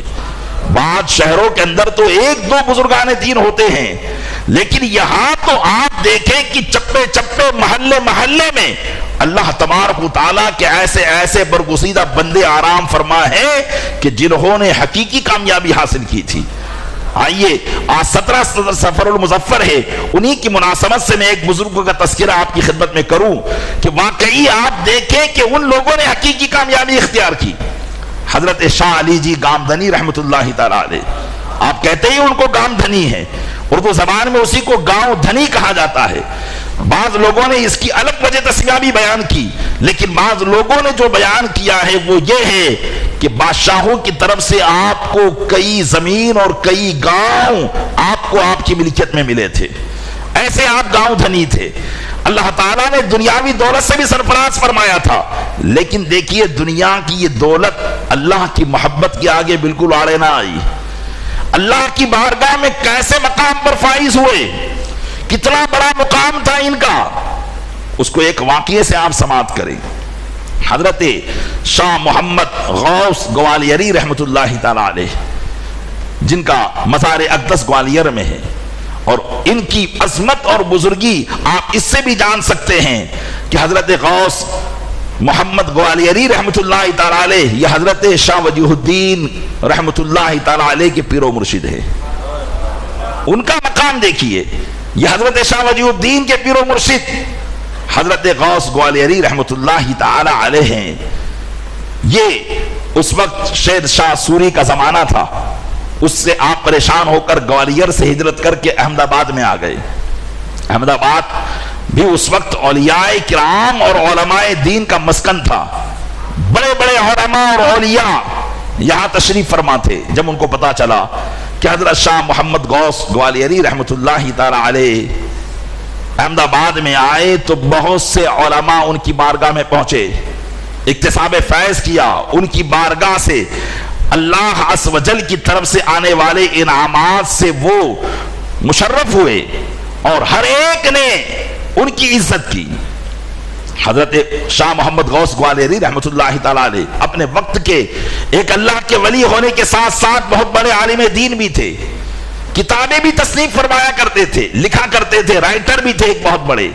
بعض شہروں کے اندر تو ایک دو بزرگان دین ہوتے ہیں، لیکن یہاں تو آپ دیکھیں کہ چپے چپے محلے میں اللہ تبارک و تعالیٰ کے ایسے ایسے برگزیدہ بندے آرام فرما ہے کہ جنہوں نے حقیقی کامیابی حاصل کی تھی۔ آئیے آج 17 سفر المظفر ہے، انہی کی مناسبت سے میں ایک بزرگ کا تذکرہ آپ کی خدمت میں کروں کہ واقعی آپ دیکھیں کہ ان لوگوں نے حقیقی کامیابی اختیار کی۔ حضرت شاہ علی جی گامدھنی رحمت اللہ تعالیٰ علیہ، آپ کہتے ہی ان کو گامدھنی ہے، اردو زبان میں اسی کو گاؤں دھنی کہا جاتا ہے۔ بعض لوگوں نے اس کی الگ وجہ تسمیہ بھی بیان کی، لیکن بعض لوگوں نے جو بیان کیا ہے وہ یہ ہے کہ بادشاہوں کی طرف سے آپ کو کئی زمین اور کئی گاؤں آپ کو آپ کی ملکیت میں ملے تھے، ایسے آپ گاؤں دھنی تھے۔ اللہ تعالیٰ نے دنیاوی دولت سے بھی سرفراز فرمایا تھا، لیکن دیکھیے دنیا کی یہ دولت اللہ کی محبت کے آگے بالکل آڑے نہ آئی۔ اللہ کی بارگاہ میں کیسے مقام پر فائز ہوئے، کتنا بڑا مقام تھا ان کا، اس کو ایک واقعے سے آپ سماعت کریں۔ حضرت شاہ محمد غوث گوالیری رحمت اللہ تعالیٰ علیہ، جن کا مزار اقدس گوالیر میں ہے، اور ان کی عظمت اور بزرگی آپ اس سے بھی جان سکتے ہیں کہ حضرت غوث محمد گوالیری رحمت اللہ تعالیٰ علیہ یہ حضرت شاہ وجیہ الدین رحمت اللہ تعالیٰ علیہ کے پیر و مرشد ہے۔ ان کا مقام دیکھیے، یہ حضرت شاہ وجیہ الدین کے پیر و مرشد حضرت غوث گوالیری رحمت اللہ تعالیٰ علیہ ہیں۔ یہ اس وقت شیر شاہ سوری کا زمانہ تھا، اس سے آپ پریشان ہو کر گوالیر سے ہجرت کر کے احمد آباد میں آ گئے۔ احمد آباد بھی اس وقت اولیاء کرام اور علماء دین کا مسکن تھا، بڑے بڑے علماء اور اولیاء یہاں تشریف فرما تھے۔ جب ان کو پتا چلا کہ حضرت شاہ محمد غوث گوالیری رحمت اللہ تعالی علیہ احمد آباد میں آئے تو بہت سے علماء ان کی بارگاہ میں پہنچے، اکتساب فیض کیا، ان کی بارگاہ سے اللہ عز و جل کی طرف سے آنے والے انعامات سے وہ مشرف ہوئے اور ہر ایک نے ان کی عزت کی۔ حضرت شاہ محمد غوث گوالیری رحمت اللہ تعالیٰ علیہ اپنے وقت کے ایک اللہ کے ولی ہونے کے ساتھ ساتھ بہت بڑے عالم دین بھی تھے، کتابیں بھی تصنیف فرمایا کرتے تھے، لکھا کرتے تھے، رائٹر بھی تھے ایک بہت بڑے۔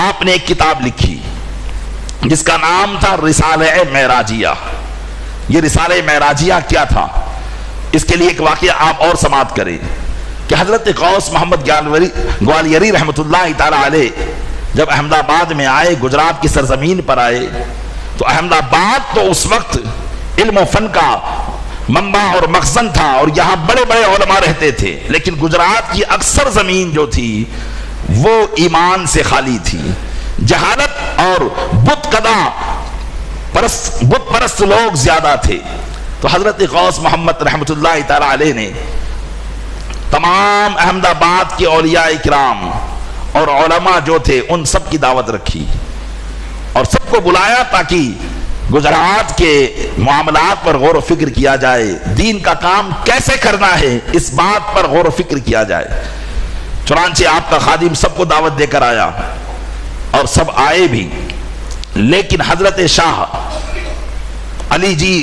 آپ نے ایک کتاب لکھی جس کا نام تھا رسالہ معراجیہ۔ یہ رسالہ معراجیہ کیا تھا، اس کے لیے ایک واقعہ آپ اور سماعت کریں کہ حضرت غوث محمد گوالیری رحمت اللہ تعالیٰ علیہ جب احمد آباد میں آئے، گجرات کی سرزمین پر آئے، تو احمد آباد تو اس وقت علم و فن کا منبع اور مخزن تھا اور یہاں بڑے بڑے علماء رہتے تھے، لیکن گجرات کی اکثر زمین جو تھی وہ ایمان سے خالی تھی، جہالت اور بت پرست لوگ زیادہ تھے۔ تو حضرت غوث محمد رحمت اللہ تعالیٰ علیہ نے تمام احمد آباد کے اولیاء اکرام اور علماء جو تھے ان سب کی دعوت رکھی اور سب کو بلایا تاکہ گجرات کے معاملات پر غور و فکر کیا جائے، دین کا کام کیسے کرنا ہے اس بات پر غور و فکر کیا جائے۔ چنانچہ آپ کا خادم سب کو دعوت دے کر آیا اور سب آئے بھی، لیکن حضرت شاہ علی جی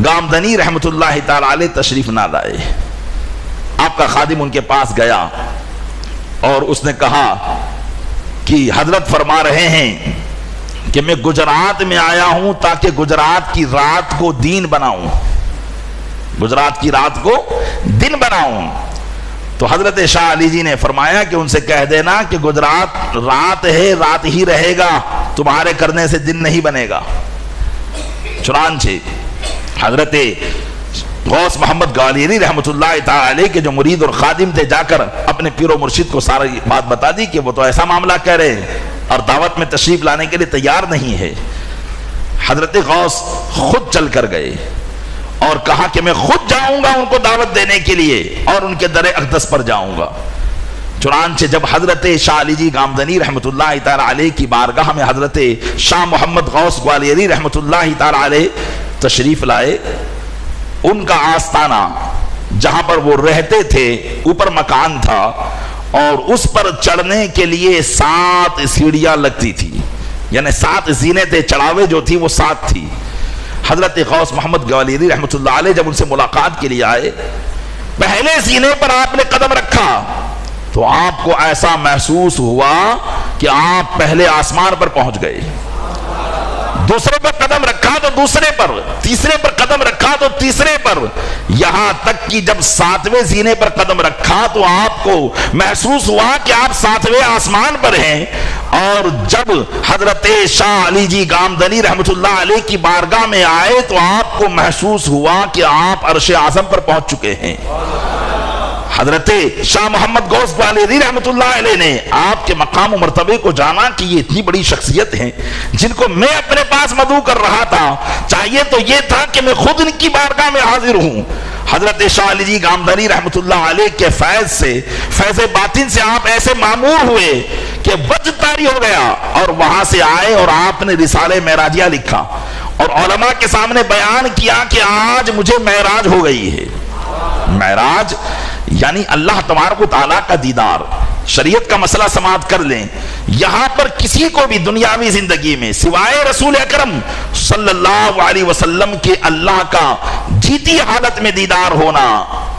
گامدھنی رحمت اللہ تعالی علیہ تشریف نہ لائے۔ آپ کا خادم ان کے پاس گیا اور اس نے کہا کہ حضرت فرما رہے ہیں کہ میں گجرات میں آیا ہوں تاکہ گجرات کی رات کو دین بناؤں، گجرات کی رات کو دن بناؤں۔ تو حضرت شاہ علی جی نے فرمایا کہ ان سے کہہ دینا کہ گجرات رات ہے، رات ہی رہے گا، تمہارے کرنے سے دن نہیں بنے گا۔ چنانچہ حضرت غوث محمد گوالیری رحمت اللہ تعالی علیہ کے جو مرید اور خادم تھے جا کر اپنے پیر و مرشد کو ساری بات بتا دی کہ وہ تو ایسا معاملہ کہہ رہے ہیں اور دعوت میں تشریف لانے کے لیے تیار نہیں ہے۔ حضرت غوث خود چل کر گئے اور کہا کہ میں خود جاؤں گا ان کو دعوت دینے کے لیے اور ان کے در اقدس پر جاؤں گا۔ چنانچہ جب حضرت شاہ علی جی گامدنی رحمت اللہ تعالی علیہ کی بارگاہ میں حضرت شاہ محمد غوث گوالیری رحمت اللہ تعالی علیہ تشریف لائے، ان کا آستانہ جہاں پر وہ رہتے تھے اوپر مکان تھا، اور اس پر چڑھنے کے لیے 7 سیڑھیاں لگتی تھی، یعنی 7 زینتیں چڑھاوے جو تھی وہ 7 تھی۔ حضرت غوث محمد گوالیری رحمت اللہ علیہ جب ان سے ملاقات کے لیے آئے، پہلے زینے پر آپ نے قدم رکھا تو آپ کو ایسا محسوس ہوا کہ آپ پہلے آسمان پر پہنچ گئے، دوسرے پر قدم رکھا تو دوسرے پر، تیسرے پر قدم رکھا تو تیسرے پر، یہاں تک کہ جب 7ویں زینے پر قدم رکھا تو آپ کو محسوس ہوا کہ آپ 7ویں آسمان پر ہیں۔ اور جب حضرت شاہ علی جی گامدنی رحمت اللہ علیہ کی بارگاہ میں آئے تو آپ کو محسوس ہوا کہ آپ عرش اعظم پر پہنچ چکے ہیں۔ حضرت شاہ محمد غوث گوالیری رحمت اللہ علیہ نے آپ کے مقام و مرتبے کو جانا کہ یہ اتنی بڑی شخصیت ہیں جن کو میں اپنے پاس مدعو کر رہا تھا، چاہیے تو یہ تھا کہ میں خود ان کی بارگاہ میں حاضر ہوں۔ حضرت شاہ علی جی گامدنی رحمت اللہ علیہ کے فیض سے، فیض باطن سے آپ ایسے معمور ہوئے کہ وجد طاری ہو گیا، اور وہاں سے آئے اور آپ نے رسالہ معراجیہ لکھا اور علماء کے سامنے بیان کیا کہ آج مجھے معراج ہو گئی ہے۔ معراج یعنی اللہ تبارک و تعالیٰ کا دیدار۔ شریعت کا مسئلہ سماعت کر لیں، یہاں پر کسی کو بھی دنیاوی زندگی میں سوائے رسول اکرم صلی اللہ علیہ وسلم کے اللہ کا جیتی حالت میں دیدار ہونا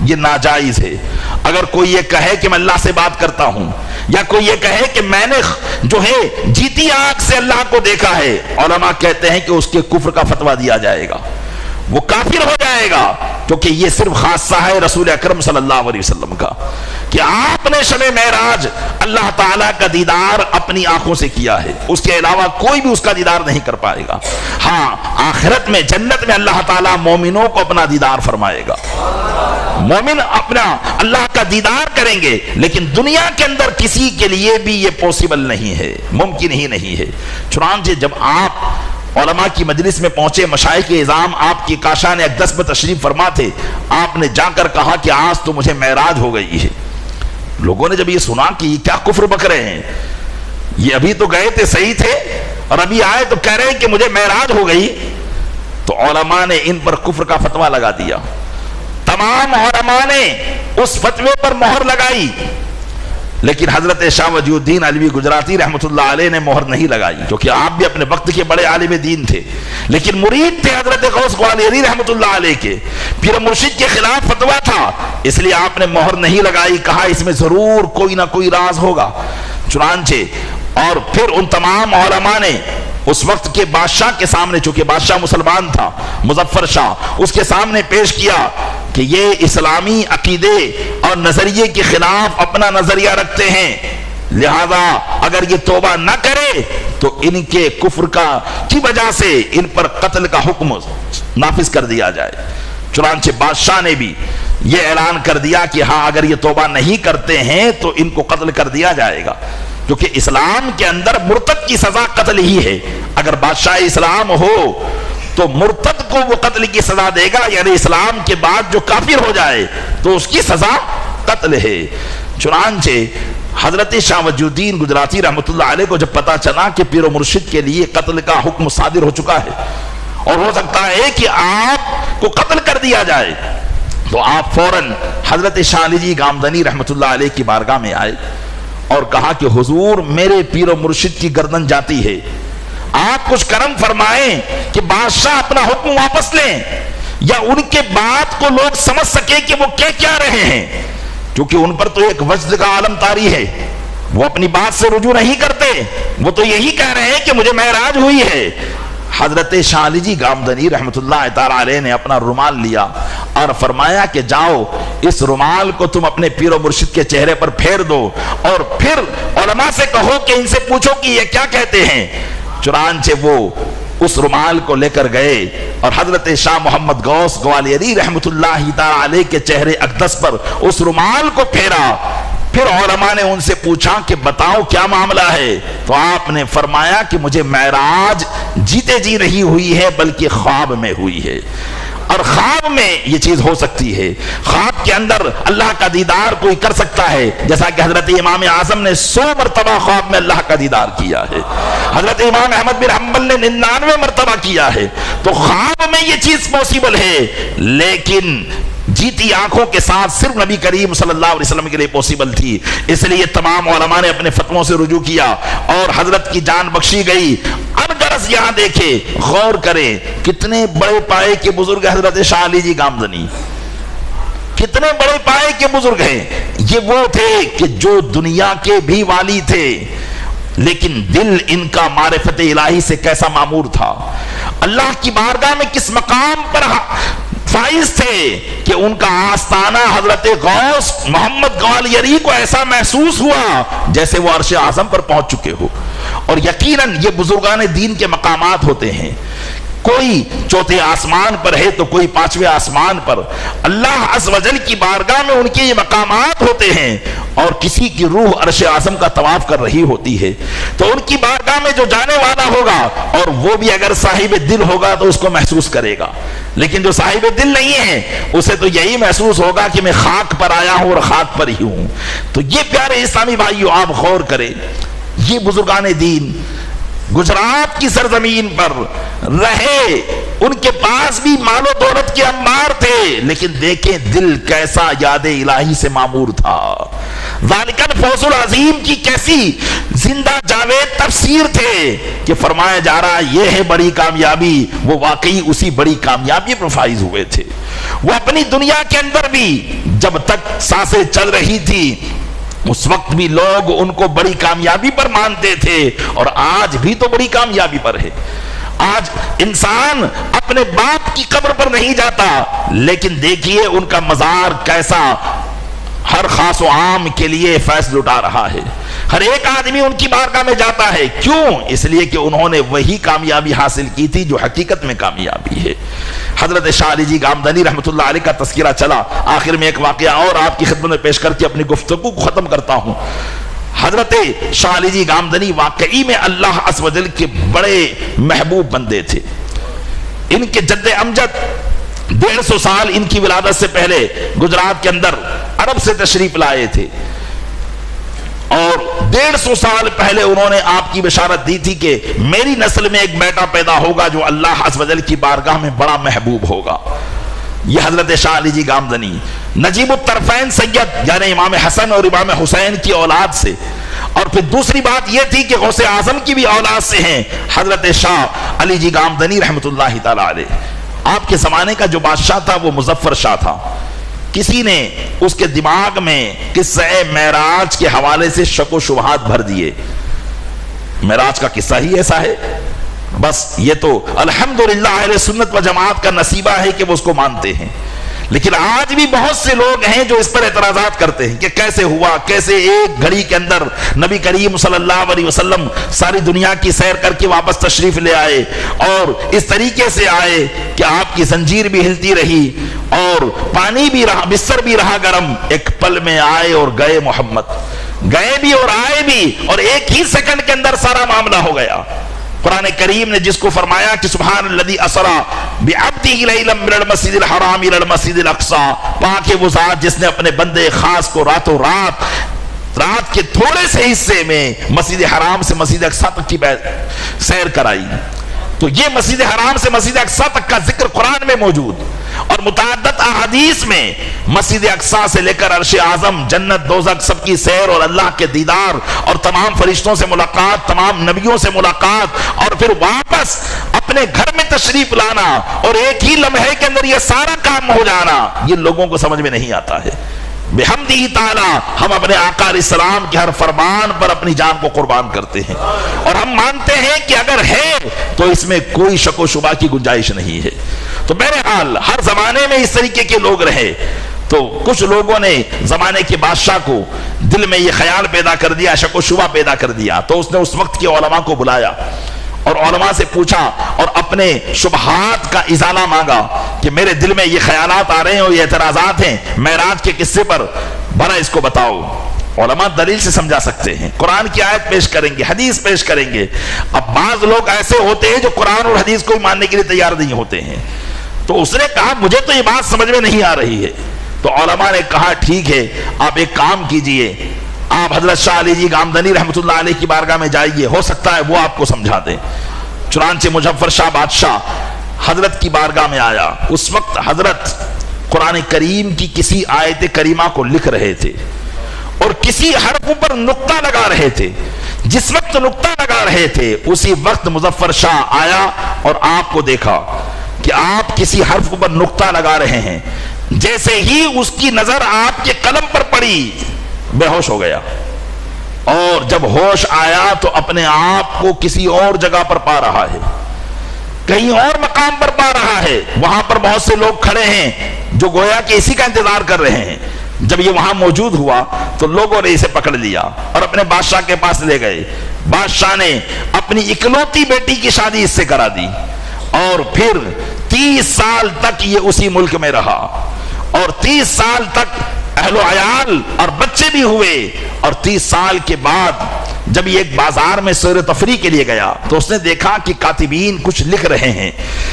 یہ ناجائز ہے۔ اگر کوئی یہ کہے کہ میں اللہ سے بات کرتا ہوں، یا کوئی یہ کہے کہ میں نے جو ہے جیتی آنکھ سے اللہ کو دیکھا ہے، علماء کہتے ہیں کہ اس کے کفر کا فتویٰ دیا جائے گا، وہ کافر ہو جائے گا، کیونکہ یہ صرف خاصہ ہے رسول اکرم صلی اللہ علیہ وسلم کا کہ آپ نے شب معراج اللہ تعالیٰ کا دیدار اپنی آنکھوں سے کیا ہے، اس کے علاوہ کوئی بھی اس کا دیدار نہیں کر پائے گا۔ ہاں، آخرت میں جنت میں اللہ تعالیٰ مومنوں کو اپنا دیدار فرمائے گا، مومن اپنا اللہ کا دیدار کریں گے، لیکن دنیا کے اندر کسی کے لیے بھی یہ پوسیبل نہیں ہے، ممکن ہی نہیں ہے۔ چنانچہ جب آپ علماء کی مجلس میں پہنچے، مشائخ اعظام آپ کی کاشان اقدس میں تشریف فرما تھے، آپ نے جا کر کہا کہ آج تو مجھے معراج ہو گئی ہے۔ لوگوں نے جب یہ سنا کہ یہ کیا کفر بک رہے ہیں، یہ ابھی تو گئے تھے صحیح تھے اور ابھی آئے تو کہہ رہے ہیں کہ مجھے معراج ہو گئی، تو علماء نے ان پر کفر کا فتویٰ لگا دیا۔ تمام علماء نے اس فتوے پر مہر لگائی، لیکن حضرت شاہ وجی الدین علوی گجراتی رحمت اللہ علیہ نے مہر نہیں لگائی، کیونکہ آپ بھی اپنے وقت کے بڑے عالم دین تھے، لیکن مرید تھے حضرت غوث گوالیری رحمت اللہ علیہ کے، پیر مرشد کے خلاف فتویٰ تھا، اس لیے آپ نے مہر نہیں لگائی، کہا اس میں ضرور کوئی نہ کوئی راز ہوگا۔ چنانچہ اور پھر ان تمام علماء نے اس وقت کے بادشاہ کے سامنے، چونکہ بادشاہ مسلمان تھا مظفر شاہ، اس کے سامنے پیش کیا کہ یہ اسلامی عقیدے اور نظریے کے خلاف اپنا نظریہ رکھتے ہیں، لہذا اگر یہ توبہ نہ کرے تو ان کے کفر کی وجہ سے ان پر قتل کا حکم نافذ کر دیا جائے۔ چنانچہ بادشاہ نے بھی یہ اعلان کر دیا کہ ہاں اگر یہ توبہ نہیں کرتے ہیں تو ان کو قتل کر دیا جائے گا، کیونکہ اسلام کے اندر مرتد کی سزا قتل ہی ہے۔ اگر بادشاہ اسلام ہو تو مرتد کو وہ قتل کی سزا دے گا، یعنی اسلام کے بعد جو کافر ہو جائے تو اس کی سزا قتل ہے۔ چنانچہ حضرت شاہ وجی الدین گجراتی رحمت اللہ علیہ کو جب پتا چلا کہ پیر و مرشد کے لیے قتل کا حکم صادر ہو چکا ہے اور ہو سکتا ہے کہ آپ کو قتل کر دیا جائے، تو آپ فوراً حضرت شاہ علی جی گامدنی رحمت اللہ علیہ کی بارگاہ میں آئے اور کہا کہ حضور میرے پیر و مرشد کی گردن جاتی ہے، آپ کچھ کرم فرمائیں کہ بادشاہ اپنا حکم واپس لیں، یا ان کے بات کو لوگ سمجھ سکے کہ وہ کیا رہے ہیں، کیونکہ ان پر تو ایک وجد کا عالم طاری ہے، وہ اپنی بات سے رجوع نہیں کرتے، وہ تو یہی کہہ رہے ہیں کہ مجھے معراج ہوئی ہے۔ حضرت شاہ علی جی گامدنی رحمت اللہ تعالی علیہ نے اپنا رومال لیا اور فرمایا کہ جاؤ اس رومال کو تم اپنے پیر و مرشد کے چہرے پر پھیر دو اور پھر علماء سے کہو کہ ان سے پوچھو کہ یہ کیا کہتے ہیں۔ چنانچہ وہ اس رومال کو لے کر گئے اور حضرت شاہ محمد غوث گوالیری رحمت اللہ تعالی علیہ کے چہرے اقدس پر اس رومال کو پھیرا۔ پھر علماء نے ان سے پوچھا کہ بتاؤ کیا معاملہ ہے، تو آپ نے فرمایا کہ مجھے معراج جیتے جی نہیں ہوئی ہے بلکہ خواب میں ہوئی ہے۔ اور خواب میں یہ چیز ہو سکتی ہے. خواب کے اندر اللہ کا دیدار کوئی کر سکتا ہے، جیسا کہ حضرت امام اعظم نے 100 مرتبہ خواب میں اللہ کا دیدار کیا ہے. حضرت امام احمد بن حنبل نے 99 مرتبہ کیا ہے. تو خواب میں یہ چیز پاسبل ہے، لیکن جیتی آنکھوں کے ساتھ صرف نبی کریم صلی اللہ علیہ وسلم کے لیے پاسبل تھی. اس لیے تمام علماء نے اپنے فتووں سے رجوع کیا اور حضرت کی جان بخشی گئی. اب غرض یہاں دیکھیں، غور کریں، کتنے بڑے پائے کے بزرگ حضرت شاہ علی جی گامزنی، کتنے بڑے پائے کے بزرگ ہیں. یہ وہ تھے کہ جو دنیا کے بھی والی تھے، لیکن دل ان کا معرفت الہی سے کیسا معمور تھا، اللہ کی بارگاہ میں کس مقام پر فائز تھے کہ ان کا آستانہ حضرت غوث محمد گوالیری کو ایسا محسوس ہوا جیسے وہ عرش اعظم پر پہنچ چکے ہو. اور یقیناً یہ بزرگان دین کے مقامات ہوتے ہیں، کوئی چوتھے آسمان پر ہے تو کوئی پانچویں آسمان پر. اللہ عز و جل کی بارگاہ میں ان کے یہ مقامات ہوتے ہیں، اور کسی کی روح عرش اعظم کا طواف کر رہی ہوتی ہے تو ان کی بارگاہ میں جو جانے والا ہوگا، اور وہ بھی اگر صاحب دل ہوگا تو اس کو محسوس کرے گا، لیکن جو صاحب دل نہیں ہے اسے تو یہی محسوس ہوگا کہ میں خاک پر آیا ہوں اور خاک پر ہی ہوں. تو یہ پیارے اسلامی بھائیو، آپ غور کریں، یہ بزرگان دین گجرات کی سرزمین پر رہے، ان کے پاس بھی مال و دولت کے انبار تھے، لیکن دیکھیں دل کیسا یاد الہی سے معمور تھا. ذالک الفوز العظیم کی کیسی زندہ جاوید تفسیر تھے کہ فرمایا جا رہا یہ ہے بڑی کامیابی. وہ واقعی اسی بڑی کامیابی پر فائز ہوئے تھے. وہ اپنی دنیا کے اندر بھی جب تک سانسیں چل رہی تھی اس وقت بھی لوگ ان کو بڑی کامیابی پر مانتے تھے، اور آج بھی تو بڑی کامیابی پر ہے. آج انسان اپنے باپ کی قبر پر نہیں جاتا، لیکن دیکھیے ان کا مزار کیسا ہر خاص و عام کے لیے فیض لٹا رہا ہے. ہر ایک آدمی ان کی بارگاہ میں جاتا ہے. کیوں؟ اس لیے کہ انہوں نے وہی کامیابی حاصل کی تھی جو حقیقت میں کامیابی ہے. حضرت شاہ علی جی گامدنی رحمۃ اللہ علیہ کا تذکرہ چلا. آخر میں ایک واقعہ اور آپ کی خدمت میں پیش کر کے اپنی گفتگو کو ختم کرتا ہوں. حضرت شاہ علی جی گامدنی واقعی میں اللہ عز و جل کے بڑے محبوب بندے تھے. ان کے جد امجد 150 سال ان کی ولادت سے پہلے گجرات کے اندر عرب سے تشریف لائے تھے، اور 150 سال پہلے انہوں نے آپ کی بشارت دی تھی کہ میری نسل میں ایک بیٹا پیدا ہوگا جو اللہ عز و جل کی بارگاہ میں بڑا محبوب ہوگا. یہ حضرت شاہ علی جی گامدنی نجیب الطرفین سید یعنی امام حسن اور امام حسین کی اولاد سے، اور پھر دوسری بات یہ تھی کہ غوث اعظم کی بھی اولاد سے ہیں حضرت شاہ علی جی گامدنی رحمۃ اللہ تعالی علیہ. آپ کے زمانے کا جو بادشاہ تھا وہ مظفر شاہ تھا. کسی نے اس کے دماغ میں قصہ معراج کے حوالے سے شک و شبہات بھر دیے. معراج کا قصہ ہی ایسا ہے، بس یہ تو الحمدللہ اہل سنت و جماعت کا نصیبہ ہے کہ وہ اس کو مانتے ہیں. لیکن آج بھی بہت سے لوگ ہیں جو اس پر اعتراضات کرتے ہیں کہ کیسے ہوا، کیسے ایک گھڑی کے اندر نبی کریم صلی اللہ علیہ وسلم ساری دنیا کی سیر کر کے واپس تشریف لے آئے، اور اس طریقے سے آئے کہ آپ کی زنجیر بھی ہلتی رہی اور پانی بھی رہا، بستر بھی رہا گرم. ایک پل میں آئے اور گئے محمد، گئے بھی اور آئے بھی، اور ایک ہی سیکنڈ کے اندر سارا معاملہ ہو گیا. قرآن کریم نے جس کو فرمایا کہ سبحان الذی اسری بعبدہ لیلا من المسجد الحرام الی المسجد الاقصی، پاک ہے وہ ذات جس نے اپنے بندے خاص کو راتوں رات کے تھوڑے سے حصے میں مسجد حرام سے مسجد اقصی تک کی سیر کرائی. تو یہ مسجد حرام سے مسجد اقصی تک کا ذکر قرآن میں موجود، اور متعدد احادیث میں مسجد اقصی سے لے کر عرش اعظم، جنت، دوزخ سب کی سیر اور اللہ کے دیدار اور تمام فرشتوں سے ملاقات، تمام نبیوں سے ملاقات، اور پھر واپس اپنے گھر میں تشریف لانا اور ایک ہی لمحے کے اندر یہ سارا کام ہو جانا، یہ لوگوں کو سمجھ میں نہیں آتا ہے. بحمدہ تعالی ہم اپنے آقا علیہ السلام کے ہر فرمان پر اپنی جان کو قربان کرتے ہیں، اور ہم مانتے ہیں کہ اگر ہے تو اس میں کوئی شک و شبہ کی گنجائش نہیں ہے. تو بہرحال ہر زمانے میں اس طریقے کے لوگ رہے. تو کچھ لوگوں نے زمانے کے بادشاہ کو دل میں یہ خیال پیدا کر دیا، شک و شبہ پیدا کر دیا. تو اس نے اس وقت کے علماء کو بلایا اور علماء سے پوچھا اور اپنے شبہات کا ازالہ مانگا کہ میرے دل میں یہ خیالات آ رہے ہیں اور یہ اعتراضات ہیں معراج کے قصے پر، بھلا اس کو بتاؤ. علماء دلیل سے سمجھا سکتے ہیں، قرآن کی آیت پیش کریں گے، حدیث پیش کریں گے. اب بعض لوگ ایسے ہوتے ہیں جو قرآن اور حدیث کو ماننے کے لیے تیار نہیں ہوتے ہیں. تو اس نے کہا مجھے تو یہ بات سمجھ میں نہیں آ رہی ہے. تو علماء نے کہا ٹھیک ہے آپ ایک کام کیجئے, آپ حضرت شاہ علی جی گامدنی رحمۃ اللہ علیہ کی بارگاہ میں جائیے, ہو سکتا ہے وہ آپ کو سمجھا دیں. چنانچہ مظفر شاہ بادشاہ حضرت کی بارگاہ میں آیا. اس وقت حضرت قرآن کریم کی کسی آیت کریمہ کو لکھ رہے تھے اور کسی حرف پر نقطہ لگا رہے تھے. جس وقت نقطہ لگا رہے تھے اسی وقت مظفر شاہ آیا اور آپ کو دیکھا کہ آپ کسی حرف پر نقطہ لگا رہے ہیں. جیسے ہی اس کی نظر آپ کے قلم پر پڑی بے ہوش ہو گیا, اور جب ہوش آیا تو اپنے آپ کو کسی اور جگہ پر پا رہا ہے, کہیں اور مقام پر پا رہا ہے. وہاں پر بہت سے لوگ کھڑے ہیں جو گویا کہ اسی کا انتظار کر رہے ہیں. جب یہ وہاں موجود ہوا تو لوگوں نے اسے پکڑ لیا اور اپنے بادشاہ کے پاس لے گئے. بادشاہ نے اپنی اکلوتی بیٹی کی شادی اس سے کرا دی, اور پھر 30 سال تک یہ اسی ملک میں رہا, اور 30 سال تک اہل و عیال اور بچے بھی ہوئے. اور 30 سال کے بعد جب یہ ایک بازار میں سیر تفریح کے لیے گیا تو اس نے دیکھا کہ کاتبین کچھ لکھ رہے ہیں,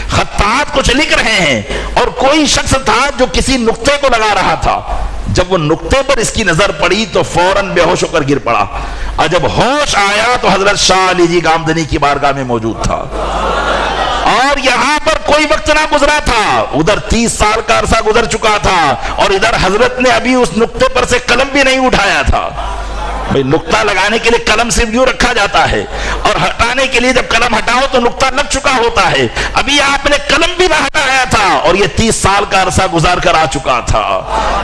خطاط کچھ لکھ رہے ہیں, اور کوئی شخص تھا جو کسی نقطے کو لگا رہا تھا. جب وہ نقطے پر اس کی نظر پڑی تو فوراً بے ہوش ہو کر گر پڑا, اور جب ہوش آیا تو حضرت شاہ علی جی گامدنی کی بارگاہ میں موجود تھا. اور یہاں پر کوئی وقت نہ گزرا تھا, ادھر 30 سال کا عرصہ گزر چکا تھا, اور ادھر حضرت نے ابھی اس نقطے پر سے قلم بھی نہیں اٹھایا تھا. بھئی نقطہ لگانے کے لیے قلم صرف یوں رکھا جاتا ہے, اور ہٹانے کے لیے جب قلم ہٹاؤ تو نقطہ لگ چکا ہوتا ہے. ابھی آپ نے قلم بھی نہ ہٹایا تھا اور یہ 30 سال کا عرصہ گزار کر آ چکا تھا.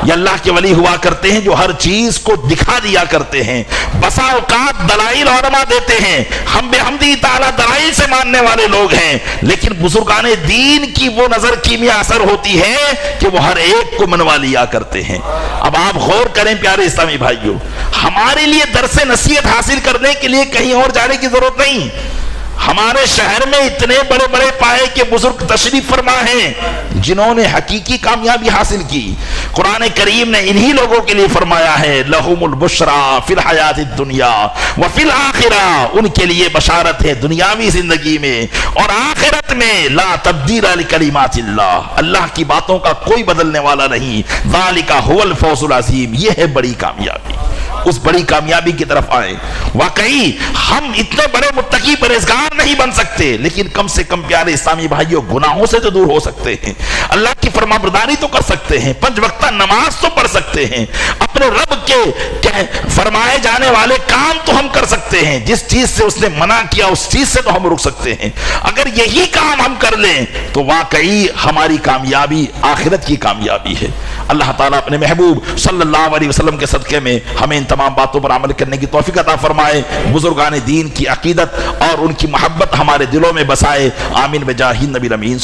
یہ اللہ کے ولی ہوا کرتے ہیں جو ہر چیز کو دکھا دیا کرتے ہیں. بسا اوقات دلائل علماء دیتے ہیں, ہم بحمدہ تعالیٰ دلائل سے ماننے والے لوگ ہیں, لیکن بزرگان دین کی وہ نظر کیمیا اثر ہوتی ہے کہ وہ ہر ایک کو منوا لیا کرتے ہیں. اب آپ غور کریں پیارے اسلامی بھائیوں, ہمارے لیے درس نصیحت حاصل کرنے کے لیے کہیں اور جانے کی ضرورت نہیں. ہمارے شہر میں اتنے بڑے بڑے پائے کے بزرگ تشریف فرما ہیں جنہوں نے حقیقی کامیابی حاصل کی. قرآن کریم نے انہی لوگوں کے لیے فرمایا ہے لہم البشرا فی الحیات الدنیا وفی الآخرہ, ان کے لیے بشارت ہے دنیاوی زندگی میں اور آخرت میں. لا تبدیل لکلمات اللہ, اللہ کی باتوں کا کوئی بدلنے والا نہیں. ذالک هو الفوز العظیم, یہ ہے بڑی کامیابی. اس بڑی کامیابی کی طرف آئیں. واقعی ہم اتنے بڑے متقی پرہیزگار نہیں بن سکتے, لیکن کم سے کم پیارے اسلامی بھائیوں گناہوں سے تو دور ہو سکتے ہیں, اللہ کی فرمانبرداری تو کر سکتے ہیں, 5 وقتہ نماز تو پڑھ سکتے ہیں, اپنے رب کے فرمائے جانے والے کام تو ہم کر سکتے ہیں, جس چیز سے اس نے منع کیا اس چیز سے تو ہم رک سکتے ہیں. اگر یہی کام ہم کر لیں تو واقعی ہماری کامیابی آخرت کی کامیابی ہے. اللہ تعالیٰ اپنے محبوب صلی اللہ علیہ وسلم کے صدقے میں ہمیں ان تمام باتوں پر عمل کرنے کی توفیق عطا فرمائے. بزرگان دین کی عقیدت اور ان کی محبت ہمارے دلوں میں بسائے. آمین بجاہ النبی الامین.